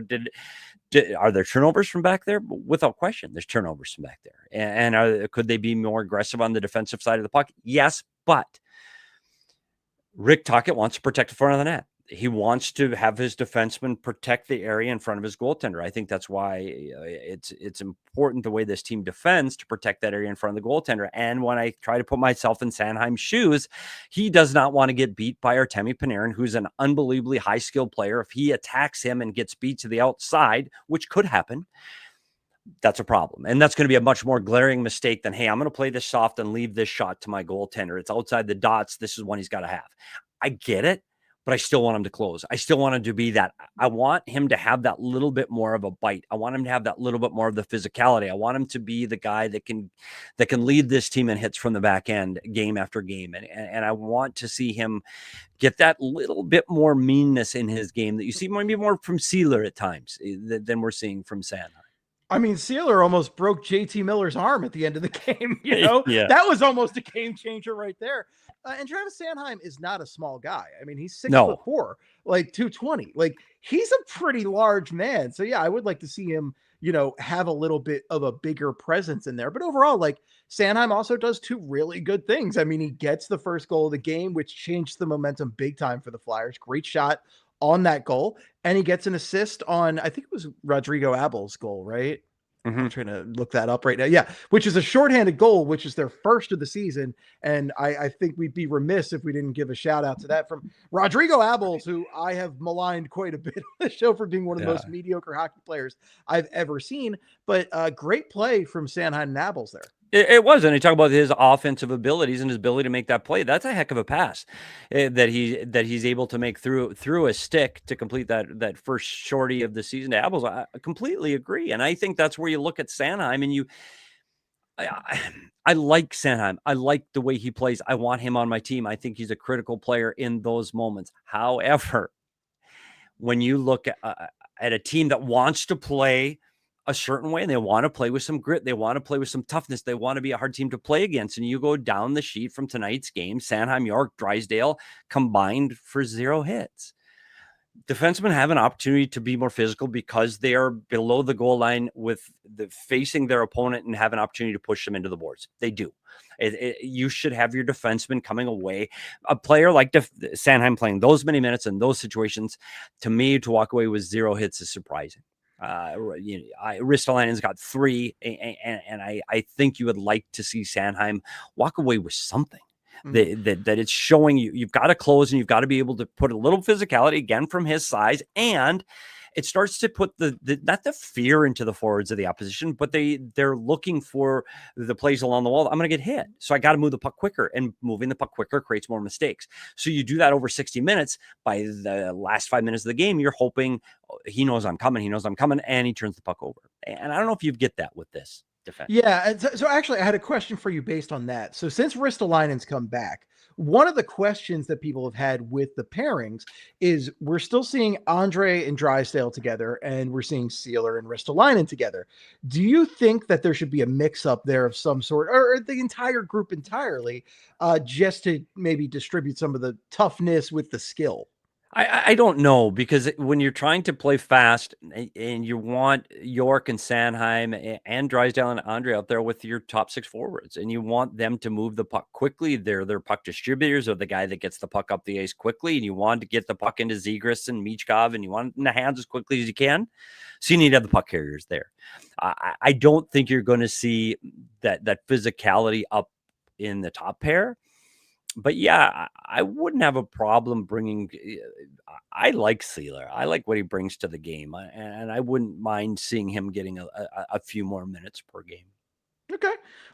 are there turnovers from back there? Without question, there's turnovers from back there. And could they be more aggressive on the defensive side of the puck? Yes, but Rick Tocchet wants to protect the front of the net. He wants to have his defenseman protect the area in front of his goaltender. I think that's why it's important the way this team defends to protect that area in front of the goaltender. And when I try to put myself in Sanheim's shoes, he does not want to get beat by Artemi Panarin, who's an unbelievably high-skilled player. If he attacks him and gets beat to the outside, which could happen, that's a problem. And that's going to be a much more glaring mistake than, hey, I'm going to play this soft and leave this shot to my goaltender. It's outside the dots. This is one he's got to have. I get it. But I still want him to close. I still want him to be that. I want him to have that little bit more of a bite. I want him to have that little bit more of the physicality. I want him to be the guy that can lead this team in hits from the back end game after game. And I want to see him get that little bit more meanness in his game that you see maybe more from Sealer at times than we're seeing from Sanheim. I mean, Sealer almost broke JT Miller's arm at the end of the game. Yeah. That was almost a game changer right there. And Travis Sanheim is not a small guy. I mean, he's 6'4", like 220. Like, he's a pretty large man. So yeah, I would like to see him, have a little bit of a bigger presence in there. But overall, like, Sanheim also does two really good things. I mean, he gets the first goal of the game, which changed the momentum big time for the Flyers. Great shot on that goal. And he gets an assist on, I think it was Rodrigo Abel's goal, right? Mm-hmm. I'm trying to look that up right now. Yeah, which is a shorthanded goal, which is their first of the season. And I think we'd be remiss if we didn't give a shout out to that from Rodrigo Abels, who I have maligned quite a bit on the show for being one of the most mediocre hockey players I've ever seen. But great play from Sanheim and Abels there. It was, and he talked about his offensive abilities and his ability to make that play. That's a heck of a pass that he's able to make through a stick to complete that first shorty of the season to Abels. I completely agree, and I think that's where you look at Sanheim and I like Sanheim. I like the way he plays. I want him on my team. I think he's a critical player in those moments. However, when you look at a team that wants to play a certain way and they want to play with some grit, they want to play with some toughness, they want to be a hard team to play against, and you go down the sheet from tonight's game, Sanheim, York, Drysdale combined for 0 hits. Defensemen have an opportunity to be more physical because they are below the goal line with facing their opponent and have an opportunity to push them into the boards. They do. You should have your defenseman coming away. A player like Sanheim playing those many minutes in those situations, to me, to walk away with 0 hits is surprising. Ristolainen's got 3, and I think you would like to see Sanheim walk away with something. That it's showing you've got to close and you've got to be able to put a little physicality again from his size, and it starts to put not the fear into the forwards of the opposition, but they're looking for the plays along the wall. I'm going to get hit, so I got to move the puck quicker, and moving the puck quicker creates more mistakes. So you do that over 60 minutes. By the last 5 minutes of the game, you're hoping he knows I'm coming, and he turns the puck over. And I don't know if you get that with this defense. Yeah. So actually, I had a question for you based on that. So since Ristolainen's come back, one of the questions that people have had with the pairings is we're still seeing Andre and Drysdale together, and we're seeing Sealer and Ristolainen together. Do you think that there should be a mix-up there of some sort, or the entire group entirely, just to maybe distribute some of the toughness with the skill? I don't know, because when you're trying to play fast and you want York and Sanheim and Drysdale and Andre out there with your top 6 forwards, and you want them to move the puck quickly, they're puck distributors, or the guy that gets the puck up the ice quickly, and you want to get the puck into Zegras and Michkov, and you want it in the hands as quickly as you can. So you need to have the puck carriers there. I don't think you're going to see that physicality up in the top pair. But yeah, I wouldn't have a problem bringing. I like Sealer. I like what he brings to the game, and I wouldn't mind seeing him getting a few more minutes per game.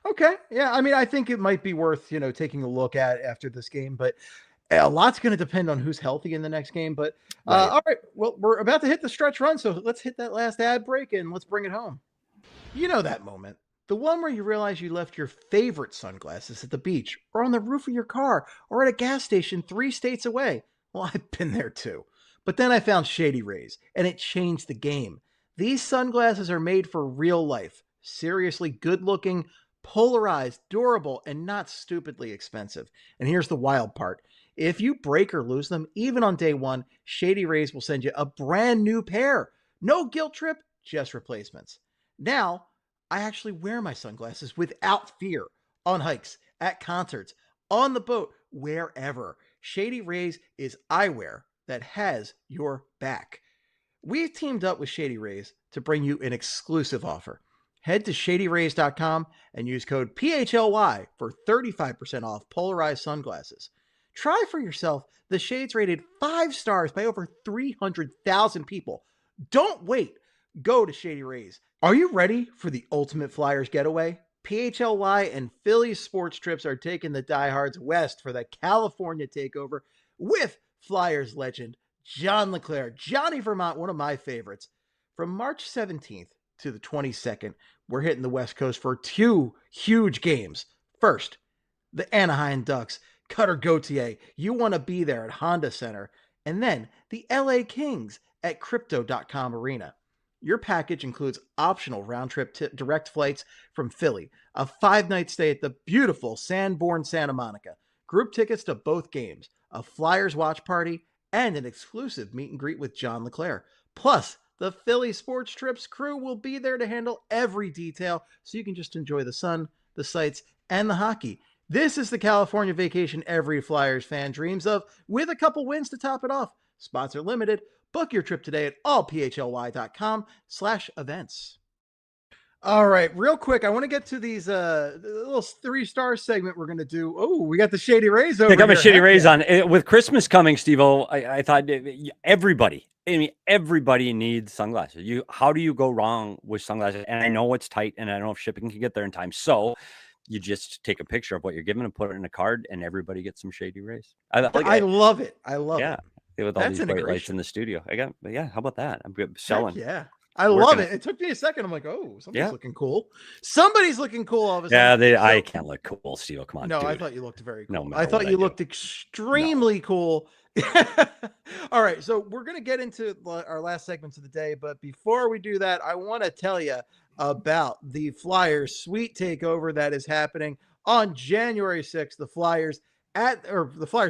Okay. Yeah. I mean, I think it might be worth, taking a look at after this game, but a lot's going to depend on who's healthy in the next game. But Right. all right, well, we're about to hit the stretch run, so let's hit that last ad break and let's bring it home. You know that moment. The one where you realize you left your favorite sunglasses at the beach or on the roof of your car or at a gas station 3 states away. Well, I've been there too. But then I found Shady Rays, and it changed the game. These sunglasses are made for real life. Seriously good looking, polarized, durable, and not stupidly expensive. And here's the wild part. If you break or lose them, even on day 1, Shady Rays will send you a brand new pair. No guilt trip, just replacements. Now, I actually wear my sunglasses without fear on hikes, at concerts, on the boat, wherever. Shady Rays is eyewear that has your back. We've teamed up with Shady Rays to bring you an exclusive offer. Head to shadyrays.com and use code PHLY for 35% off polarized sunglasses. Try for yourself the shades rated 5 stars by over 300,000 people. Don't wait. Go to Shady Rays. Are you ready for the ultimate Flyers getaway? PHLY and Philly sports trips are taking the diehards west for the California takeover with Flyers legend John LeClair, Johnny Vermont, one of my favorites. From March 17th to the 22nd, we're hitting the West Coast for 2 huge games. First, the Anaheim Ducks, Cutter Gauthier. You want to be there at Honda Center. And then the LA Kings at Crypto.com Arena. Your package includes optional round-trip direct flights from Philly, a 5-night stay at the beautiful Sanborn Santa Monica, group tickets to both games, a Flyers watch party, and an exclusive meet and greet with John LeClair. Plus, the Philly Sports Trips crew will be there to handle every detail so you can just enjoy the sun, the sights, and the hockey. This is the California vacation every Flyers fan dreams of, with a couple wins to top it off. Spots are limited. Book your trip today at allphly.com/events. All right, real quick, I want to get to these little 3-star segment we're going to do. Oh, we got the Shady Rays over here. I got my Shady Rays on. With Christmas coming, Steve-O, I thought everybody needs sunglasses. How do you go wrong with sunglasses? And I know it's tight, and I don't know if shipping can get there in time. So you just take a picture of what you're given and put it in a card, and everybody gets some Shady Rays. I love it. I love it. With all these bright lights in the studio. How about that? I'm selling. Heck yeah. I love it. It took me a second. I'm like, oh, somebody's looking cool. Somebody's looking cool all of a sudden. Yeah, I can't look cool, Steve. Come on. No, dude. I thought you looked very cool. No, I thought you looked extremely cool. All right, so we're going to get into our last segments of the day, but before we do that, I want to tell you about the Flyers sweet takeover that is happening on January 6th. The Flyers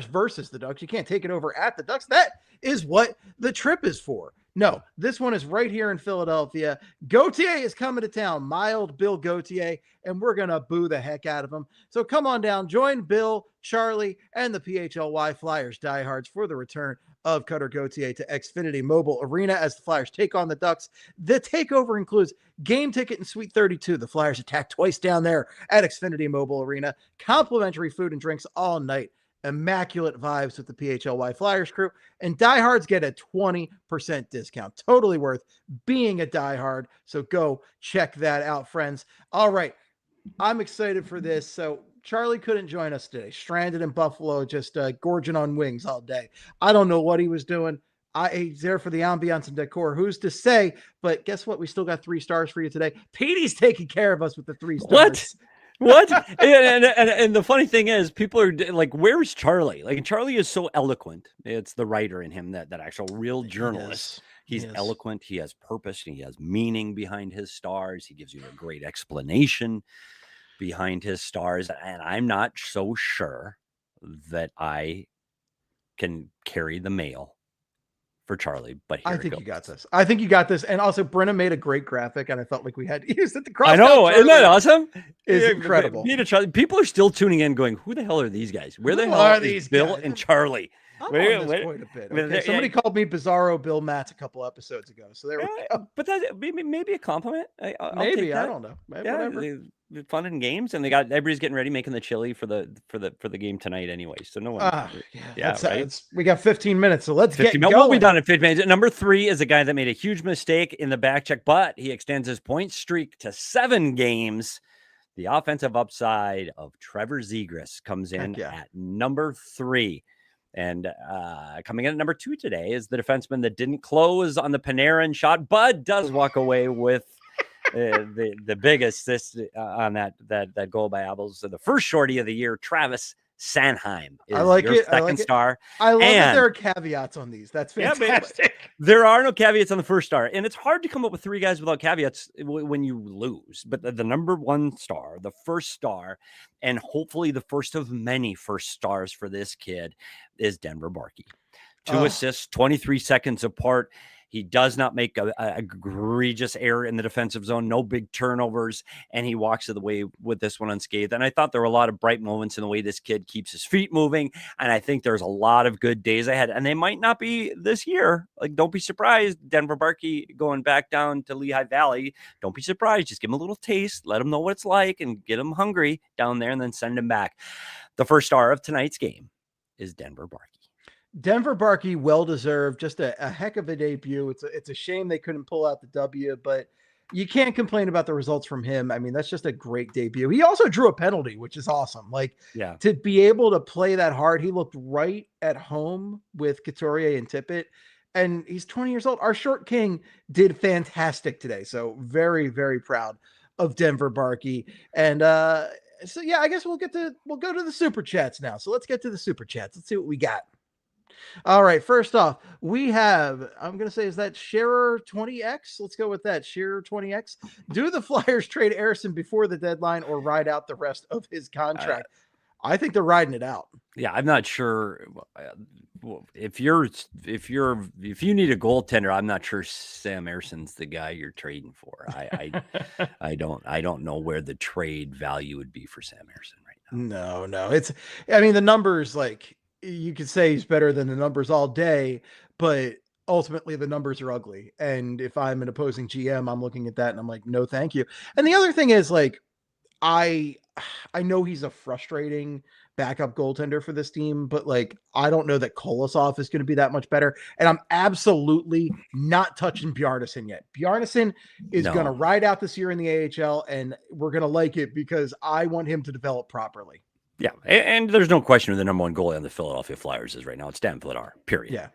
versus the Ducks. You can't take it over at the Ducks. That is what the trip is for. No, this one is right here in Philadelphia. Gauthier is coming to town, mild Bill Gauthier, and we're going to boo the heck out of him. So come on down, join Bill, Charlie, and the PHLY Flyers diehards for the return of Cutter Gauthier to Xfinity Mobile Arena as the Flyers take on the Ducks. The takeover includes game ticket and Suite 32. The Flyers attack twice down there at Xfinity Mobile Arena. Complimentary food and drinks all night. Immaculate vibes with the PHLY Flyers crew. And diehards get a 20% discount. Totally worth being a diehard. So go check that out, friends. All right. I'm excited for this. So Charlie couldn't join us today. Stranded in Buffalo, just gorging on wings all day. I don't know what he was doing. He's there for the ambiance and decor. Who's to say? But guess what? We still got 3 stars for you today. Petey's taking care of us with the 3 stars. What? What? And the funny thing is, people are like, "Where's Charlie?" Like, Charlie is so eloquent. It's the writer in him, that actual real journalist. He's eloquent. He has purpose. He has meaning behind his stars. He gives you a great explanation behind his stars. And I'm not so sure that I can carry the mail for Charlie, but here I it think goes. you got this. I think you got this. And also, Brenna made a great graphic, and I felt like we had to use it. The cross. I know, isn't that awesome? Is incredible. People are still tuning in, going, "Who the hell are these guys? Where the hell are these Bill and Charlie?" I'm on this point a bit. Okay? Somebody called me Bizarro Bill Matz a couple episodes ago, so there we go. But that maybe a compliment. Maybe I don't know. Maybe, whatever. Fun and games, and everybody's getting ready, making the chili for the game tonight anyway. So no one. Right. We got 15 minutes, so let's get going. We'll be done in 15 minutes. Number 3 is a guy that made a huge mistake in the back check, but he extends his point streak to 7 games. The offensive upside of Trevor Zegras comes in at number 3. And coming in at number 2 today is the defenseman that didn't close on the Panarin shot, but does walk away with the biggest assist on that goal by Abels. So the first shorty of the year, Travis Sanheim. I like it. Second star. I love that there are caveats on these. That's fantastic. There are no caveats on the first star, and it's hard to come up with 3 guys without caveats when you lose. But the number 1 star, the first star, and hopefully the first of many first stars for this kid is Denver Barkey. 2 assists, 23 seconds apart. He does not make a egregious error in the defensive zone, no big turnovers, and he walks away with this one unscathed. And I thought there were a lot of bright moments in the way this kid keeps his feet moving, and I think there's a lot of good days ahead, and they might not be this year. Like, don't be surprised, Denver Barkey going back down to Lehigh Valley. Don't be surprised. Just give him a little taste, let him know what it's like, and get him hungry down there, and then send him back. The first star of tonight's game is Denver Barkey. Denver Barkey, well-deserved, just a heck of a debut. It's a shame they couldn't pull out the W, but you can't complain about the results from him. I mean, that's just a great debut. He also drew a penalty, which is awesome. Like, to be able to play that hard, he looked right at home with Couturier and Tippett, and he's 20 years old. Our short king did fantastic today, so very, very proud of Denver Barkey. And so, yeah, I guess we'll go to the Super Chats now. So let's get to the Super Chats. Let's see what we got. All right. First off, we have, I'm going to say, is that Shearer 20X? Let's go with that. Shearer 20X. Do the Flyers trade Ersson before the deadline or ride out the rest of his contract? I think they're riding it out. Yeah. I'm not sure if you need a goaltender, I'm not sure Sam Ersson's the guy you're trading for. I don't know where the trade value would be for Sam Ersson right now. No. The numbers, like, you could say he's better than the numbers all day, but ultimately the numbers are ugly. And if I'm an opposing GM, I'm looking at that and I'm like, no, thank you. And the other thing is, like, I know he's a frustrating backup goaltender for this team, but like, I don't know that Kolosov is going to be that much better. And I'm absolutely not touching Bjarnason yet. Bjarnason is going to ride out this year in the AHL, and we're going to like it because I want him to develop properly. Yeah, and there's no question who the number 1 goalie on the Philadelphia Flyers is right now. It's Dan Vladar, period. Yeah.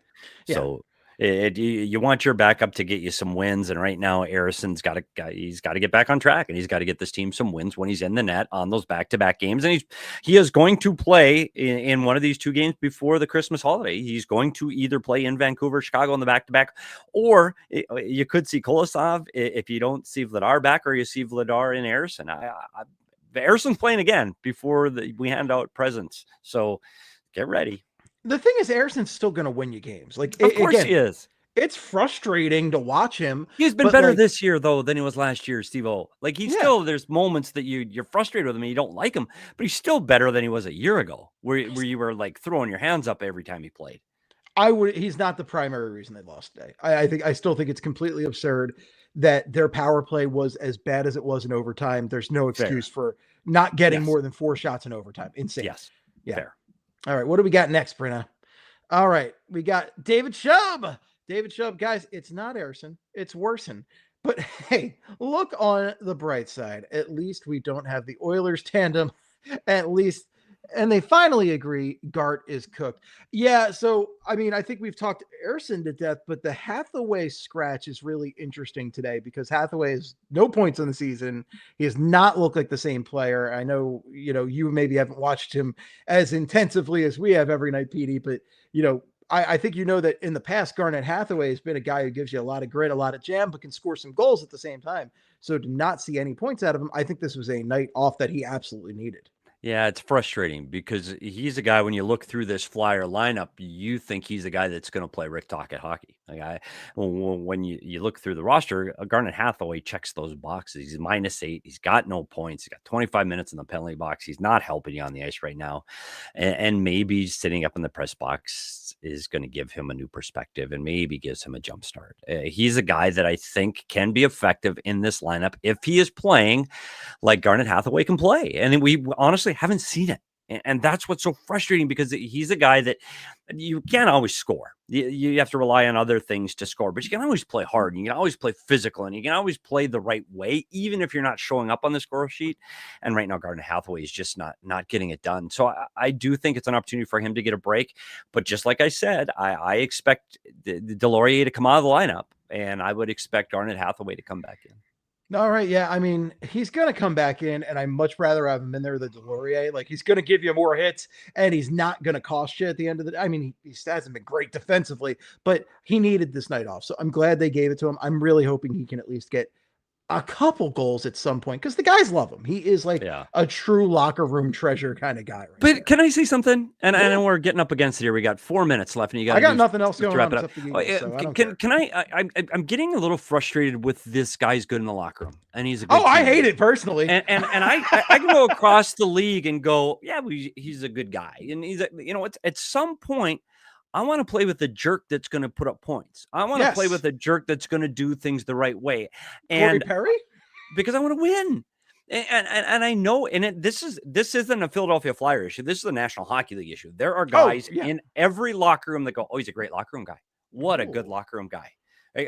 So you want your backup to get you some wins, and right now Ersson's got to get back on track, and he's got to get this team some wins when he's in the net on those back-to-back games, and he is going to play in one of these 2 games before the Christmas holiday. He's going to either play in Vancouver, Chicago in the back-to-back, or you could see Kolosov if you don't see Vladar back, or you see Vladar and Ersson. Ersson's playing again before we hand out presents, so get ready. The thing is, Ersson's still going to win you games. Like, of course he is. It's frustrating to watch him. He's been better this year, though, than he was last year, Steve-O. Like, still, there's moments that you're frustrated with him and you don't like him, but he's still better than he was a year ago, where you were like throwing your hands up every time he played. He's not the primary reason they lost today. I still think it's completely absurd that their power play was as bad as it was in overtime. There's no excuse for not getting more than 4 shots in overtime. Insane. Yes. Yeah. Fair. All right. What do we got next, Brenna? All right. We got David Shub. Guys, it's not Ersson. It's Worsen. But hey, look on the bright side. At least we don't have the Oilers tandem. At least And they finally agree Gart is cooked. Yeah, so I mean, I think we've talked Ersson to death, but the Hathaway scratch is really interesting today because Hathaway has no points in the season. He has not looked like the same player. I know, you maybe haven't watched him as intensively as we have every night, PD, but I think that in the past, Garnet Hathaway has been a guy who gives you a lot of grit, a lot of jam, but can score some goals at the same time. So to not see any points out of him, I think this was a night off that he absolutely needed. Yeah, it's frustrating because he's a guy, when you look through this Flyer lineup, you think he's a guy that's going to play Rick Tocchet hockey. When you look through the roster, Garnet Hathaway checks those boxes. He's -8. He's got no points. He's got 25 minutes in the penalty box. He's not helping you on the ice right now. And maybe sitting up in the press box is going to give him a new perspective and maybe gives him a jump start. He's a guy that I think can be effective in this lineup if he is playing like Garnet Hathaway can play. And we honestly haven't seen it. And that's what's so frustrating, because he's a guy that you can't always score. You have to rely on other things to score, but you can always play hard, and you can always play physical, and you can always play the right way, even if you're not showing up on the score sheet. And right now, Garnet Hathaway is just not getting it done. So I do think it's an opportunity for him to get a break. But just like I said, I expect Delorier to come out of the lineup, and I would expect Garnet Hathaway to come back in. All right. Yeah. I mean, he's going to come back in, and I'd much rather have him in there than Delorier. Like, he's going to give you more hits, and he's not going to cost you at the end of the day. I mean, he hasn't been great defensively, but he needed this night off. So I'm glad they gave it to him. I'm really hoping he can at least get a couple goals at some point, because the guys love him. He is like a true locker room treasure kind of guy. But can I say something? And I know we're getting up against it here. We got 4 minutes left, and I got nothing else going on except the game. I'm getting a little frustrated with this guy's good in the locker room, and he's a good I hate it personally. And I can go across the league and go, yeah, he's a good guy, and he's at some point, I want to play with a jerk that's going to put up points. I want to play with a jerk that's going to do things the right way. And Perry? Because I want to win. And I know, and this isn't a Philadelphia Flyer issue. This is a National Hockey League issue. There are guys in every locker room that go, oh, he's a great locker room guy. What a good locker room guy.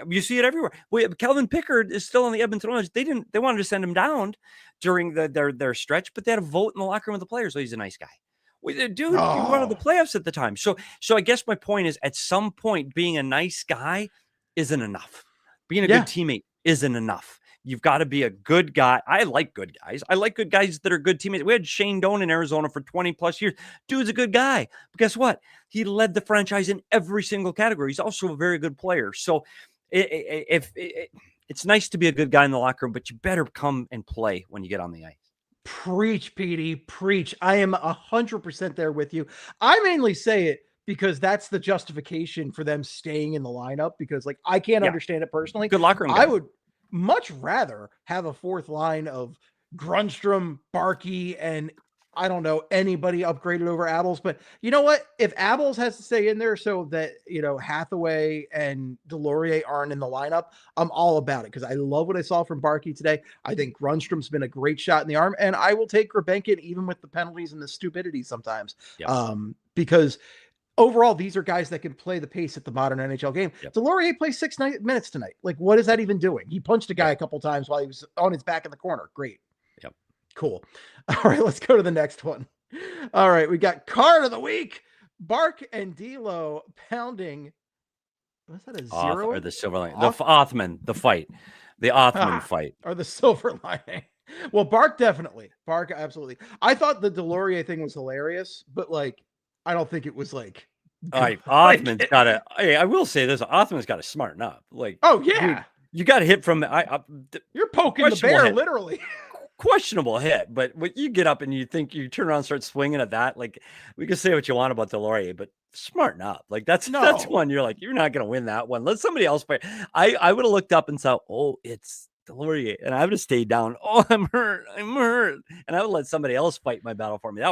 You see it everywhere. Calvin Pickard is still on the Edmonton Oilers. They wanted to send him down during their stretch, but they had a vote in the locker room with the players. So he's a nice guy. Dude, you were out of the playoffs at the time. So I guess my point is, at some point, being a nice guy isn't enough. Being a good teammate isn't enough. You've got to be a good guy. I like good guys. I like good guys that are good teammates. We had Shane Doan in Arizona for 20 plus years. Dude's a good guy. But guess what? He led the franchise in every single category. He's also a very good player. So it's nice to be a good guy in the locker room, but you better come and play when you get on the ice. Preach, Petey, preach. I am 100% there with you. I mainly say it because that's the justification for them staying in the lineup, because like, I can't understand it personally. Good locker room guy. I would much rather have a fourth line of Grundstrom, Barkey, and I don't know, anybody upgraded over Abels. But you know what? If Abels has to stay in there so that, Hathaway and Delorier aren't in the lineup, I'm all about it, because I love what I saw from Barkey today. I think Grundstrom's been a great shot in the arm, and I will take Grebenkin even with the penalties and the stupidity sometimes. Because overall, these are guys that can play the pace at the modern NHL game. Delorier plays 6 minutes tonight. Like, what is that even doing? He punched a guy a couple times while he was on his back in the corner. Great. Cool. All right, let's go to the next one. All right, we got card of the week. Bark and D'Lo pounding. Was that a zero? Or the silver lining? The Othman, the fight. The Othman fight. Or the silver lining. Well, Bark definitely. Bark, absolutely. I thought the Delorier thing was hilarious, but like, I don't think it was like. All right, Othman's got to. Hey, I will say this: Othman's got to smarten up. Like, dude, you got to hit from. You're poking the bear, literally. Questionable hit, but when you get up and you think you turn around and start swinging at that, like, we can say what you want about Delorier, but smarten up. Like, that's one you're like, you're not going to win that one. Let somebody else play. I would have looked up and said, oh, it's Delorier, and I would have stayed down. Oh, I'm hurt, and I would let somebody else fight my battle for me.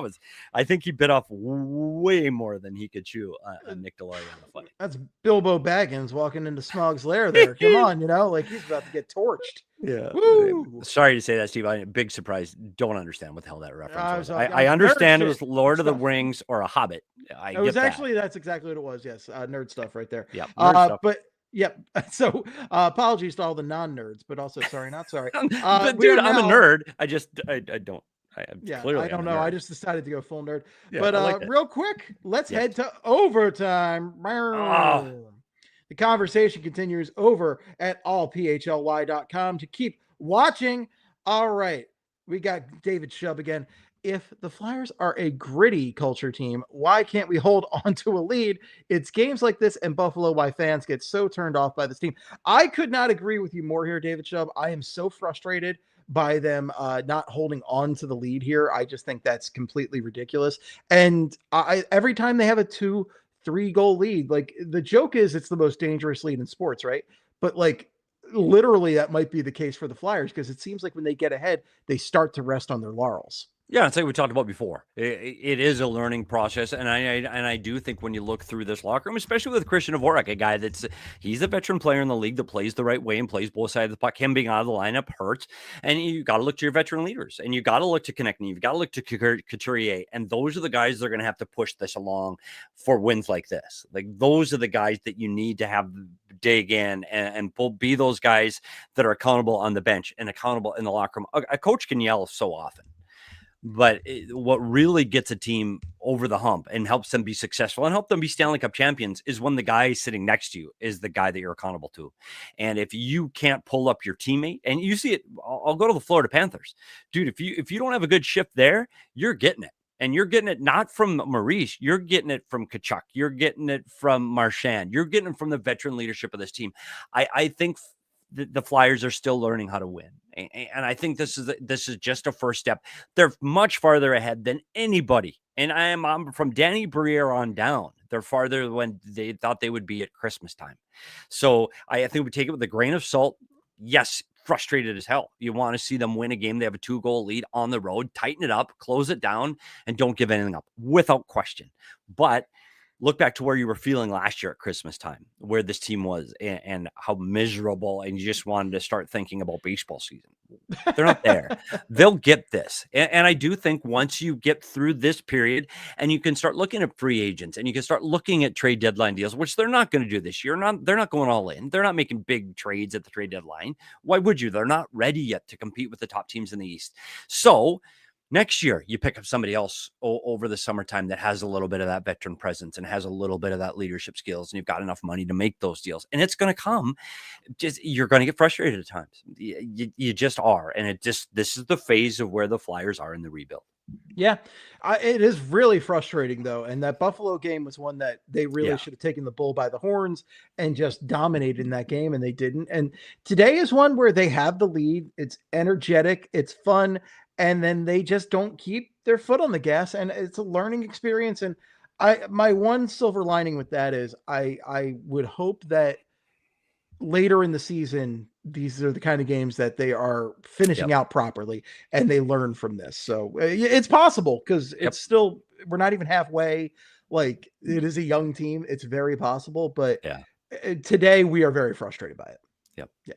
I think he bit off way more than he could chew on Nick Delorier in the fight. That's Bilbo Baggins walking into Smaug's lair there. Come on, like he's about to get torched. Yeah. Woo. Sorry to say that, Steve. Big surprise. Don't understand what the hell that reference was. I understand it was Lord of the Rings or a Hobbit. That's exactly what it was. Yes, nerd stuff right there. Yeah. But. Yep. So apologies to all the non-nerds, but also sorry, not sorry. But dude, I'm a nerd. I don't. I don't know. I just decided to go full nerd. Yeah, but like real quick, let's Yes. head to overtime. The conversation continues over at allphly.com to keep watching. All right. We got David Shub again. If the Flyers are a gritty culture team, why can't we hold on to a lead? It's games like this in Buffalo why fans get so turned off by this team. I could not agree with you more here, David Shub. I am so frustrated by them not holding on to the lead here. I just think that's completely ridiculous. And every time they have a 2-3 goal lead, like the joke is it's the most dangerous lead in sports, right? But like literally that might be the case for the Flyers because it seems like when they get ahead, they start to rest on their laurels. Yeah, it's like we talked about before. It is a learning process, and I do think when you look through this locker room, especially with Christian Dvorak, a guy he's a veteran player in the league that plays the right way and plays both sides of the puck. Him being out of the lineup hurts, and you got to look to your veteran leaders, and you got to look to Konechny, you've got to look to Couturier, and those are the guys that are going to have to push this along for wins like this. Like those are the guys that you need to have dig in and be those guys that are accountable on the bench and accountable in the locker room. A coach can yell so often. But what really gets a team over the hump and helps them be successful and help them be Stanley Cup champions is when the guy sitting next to you is the guy that you're accountable to. And if you can't pull up your teammate, and you see it, I'll go to the Florida Panthers. Dude, if you don't have a good shift there, you're getting it. And you're getting it not from Maurice. You're getting it from Tkachuk. You're getting it from Marchand. You're getting it from the veteran leadership of this team. I think the Flyers are still learning how to win. And I think this is just a first step. They're much farther ahead than anybody. And I'm from Danny Briere on down. They're farther when they thought they would be at Christmas time. So I think we take it with a grain of salt. Yes, frustrated as hell. You want to see them win a game. They have a 2-goal lead on the road, tighten it up, close it down, and don't give anything up without question. But look back to where you were feeling last year at Christmas time, where this team was and how miserable, and you just wanted to start thinking about baseball season. They're not there. They'll get this. And I do think once you get through this period and you can start looking at free agents and you can start looking at trade deadline deals, which they're not going to do this year. They're not going all in. They're not making big trades at the trade deadline. Why would you? They're not ready yet to compete with the top teams in the East. So next year, you pick up somebody else over the summertime that has a little bit of that veteran presence and has a little bit of that leadership skills, and you've got enough money to make those deals. And it's going to come. You're going to get frustrated at times. You just are. And this is the phase of where the Flyers are in the rebuild. Yeah, it is really frustrating, though. And that Buffalo game was one that they really should have taken the bull by the horns and just dominated in that game, and they didn't. And today is one where they have the lead. It's energetic. It's fun. And then they just don't keep their foot on the gas, and it's a learning experience. And my one silver lining with that is I would hope that later in the season, these are the kind of games that they are finishing out properly and they learn from this. So it's possible because it's still, we're not even halfway. Like it is a young team. It's very possible, but today we are very frustrated by it. Yep. Yeah.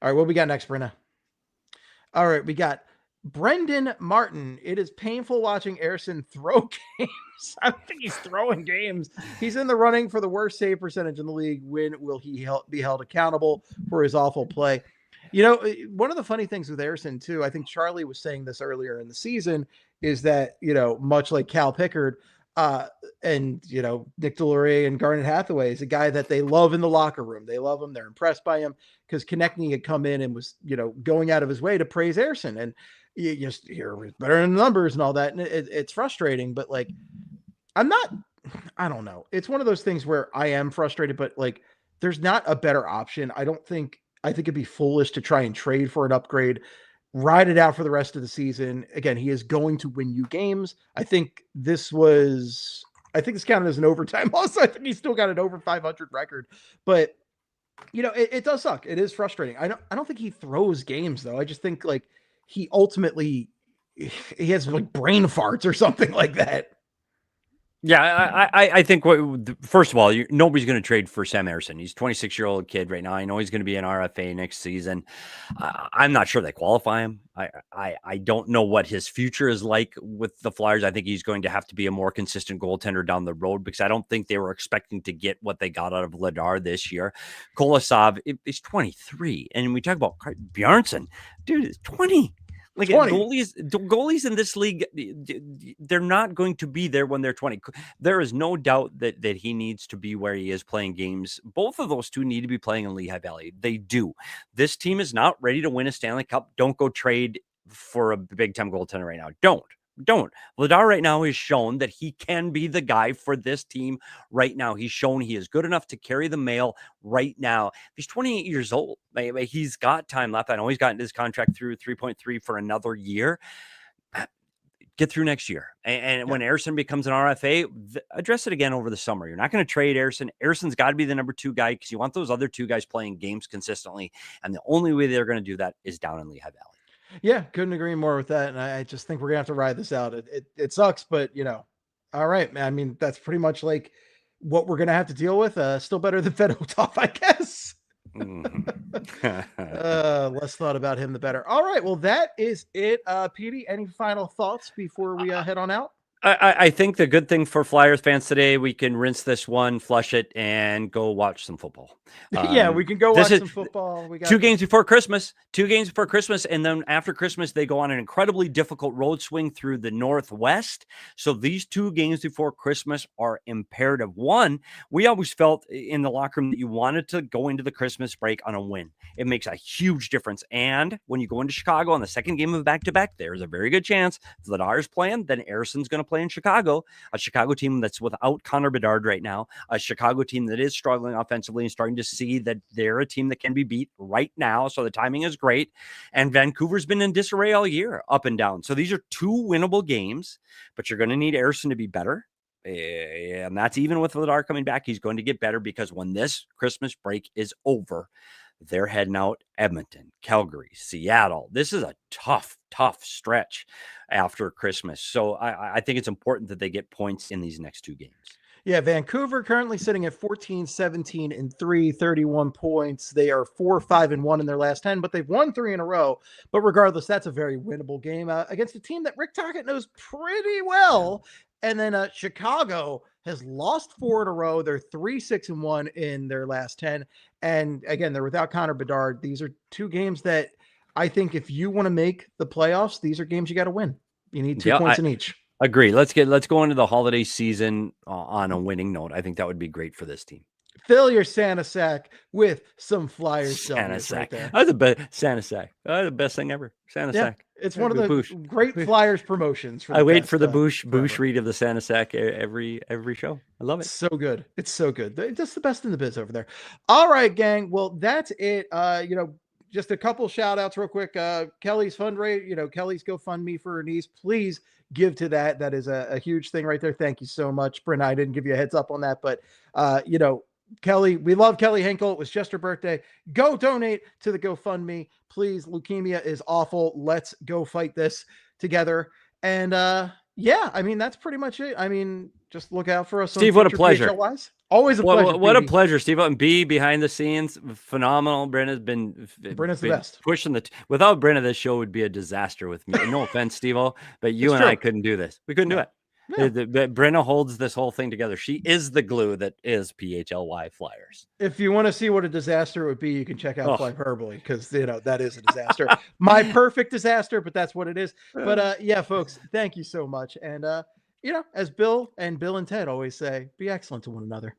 All right. What we got next, Brenna? All right. We got Brendan Martin. It is painful watching Ersson throw games. I don't think he's throwing games. He's in the running for the worst save percentage in the league. When will he be held accountable for his awful play? You know, one of the funny things with Ersson too, I think Charlie was saying this earlier in the season, is that, you know, much like Cal Pickard and, you know, Nick Deslauriers and Garnet Hathaway is a guy that they love in the locker room. They love him. They're impressed by him because Konechny had come in and was, you know, going out of his way to praise Ersson. And you just hear better in the numbers and all that. And it's frustrating, but like, I don't know. It's one of those things where I am frustrated, but like, there's not a better option. I think it'd be foolish to try and trade for an upgrade, ride it out for the rest of the season. Again, he is going to win you games. I think this counted as an overtime loss. I think he's still got an over 500 record, but you know, it does suck. It is frustrating. I don't think he throws games though. I just think like he has like brain farts or something like that. Yeah, I think first of all, nobody's going to trade for Sam Ersson. He's a 26-year-old kid right now. I know he's going to be an RFA next season. I'm not sure they qualify him. I don't know what his future is like with the Flyers. I think he's going to have to be a more consistent goaltender down the road because I don't think they were expecting to get what they got out of Vladar this year. Kolosov is 23, and we talk about Bjarnason, dude, is 20. Like 20. goalies in this league, they're not going to be there when they're 20. There is no doubt that he needs to be where he is playing games. Both of those two need to be playing in Lehigh Valley. They do. This team is not ready to win a Stanley Cup. Don't go trade for a big time goaltender right now. Don't. Vladar right now has shown that he can be the guy for this team right now. He's shown he is good enough to carry the mail right now. He's 28 years old. He's got time left. I know he's gotten his contract through 3.3 for another year. Get through next year. And when Ersson becomes an RFA, address it again over the summer. You're not going to trade Ersson. Ersson's got to be the number 2 guy because you want those other 2 guys playing games consistently. And the only way they're going to do that is down in Lehigh Valley. Yeah, couldn't agree more with that. And I just think we're gonna have to ride this out. It sucks, but all right, man. I mean, that's pretty much like what we're gonna have to deal with. Still better than Fedotov, I guess. Less thought about him, the better. All right, well, that is it. Petey, any final thoughts before we head on out? I think the good thing for Flyers fans today, we can rinse this one, flush it, and go watch some football. Yeah, we can go watch some football. We got 2 games before Christmas. 2 games before Christmas, and then after Christmas, they go on an incredibly difficult road swing through the Northwest. So these 2 games before Christmas are imperative. One, we always felt in the locker room that you wanted to go into the Christmas break on a win. It makes a huge difference. And when you go into Chicago on the second game of back-to-back, there's a very good chance Vladar's playing, then Ersson's going to play in Chicago, a Chicago team that's without Connor Bedard right now, a Chicago team that is struggling offensively and starting to see that they're a team that can be beat right now. So the timing is great. And Vancouver's been in disarray all year, up and down. So these are 2 winnable games, but you're going to need Ersson to be better. And that's even with Vladar coming back. He's going to get better because when this Christmas break is over, they're heading out Edmonton, Calgary, Seattle. This is a tough stretch after Christmas. So I think it's important that they get points in these next 2 games. Yeah, Vancouver currently sitting at 14, 17, and 3, 31 points. They are 4, 5, and 1 in their last 10, but they've won 3 in a row. But regardless, that's a very winnable game against a team that Rick Tocchet knows pretty well. And then Chicago has lost 4 in a row. They're 3, 6, and 1 in their last 10. And again, they're without Connor Bedard. These are 2 games that I think if you want to make the playoffs, these are games you got to win. You need 2 points in each. Agree. Let's go into the holiday season on a winning note. I think that would be great for this team. Fill your Santa sack with some Flyers. Santa sack. Right, that's the best. Santa sack. That's the best thing ever. Santa sack. It's one of the great Flyers promotions. I wait for the Bush read of the Santa sack every show. I love it. It's so good. It's so good. That's the best in the biz over there. All right, gang. Well, that's it. Just a couple shout outs real quick. Kelly's fundraiser, Kelly's GoFundMe for her niece. Please give to that. That is a huge thing right there. Thank you so much. Brent, I didn't give you a heads up on that, but Kelly, we love Kelly Hinkle. It was just her birthday. Go donate to the GoFundMe. Please. Leukemia is awful. Let's go fight this together. And that's pretty much it. Just look out for us. Steve, what a pleasure. PHLYs. Always a pleasure. What a pleasure, Steve. And B, behind the scenes, phenomenal. Brenna's been the best. Pushing without Brenna, this show would be a disaster with me. No offense, Steve-O, but you and I couldn't do this. We couldn't do it. Yeah. Brenna holds this whole thing together. She is the glue that is PHLY Flyers. If you want to see what a disaster it would be, you can check out Flyperbole because that is a disaster. My perfect disaster, but that's what it is. But folks, thank you so much. And as Bill and Ted always say, be excellent to one another.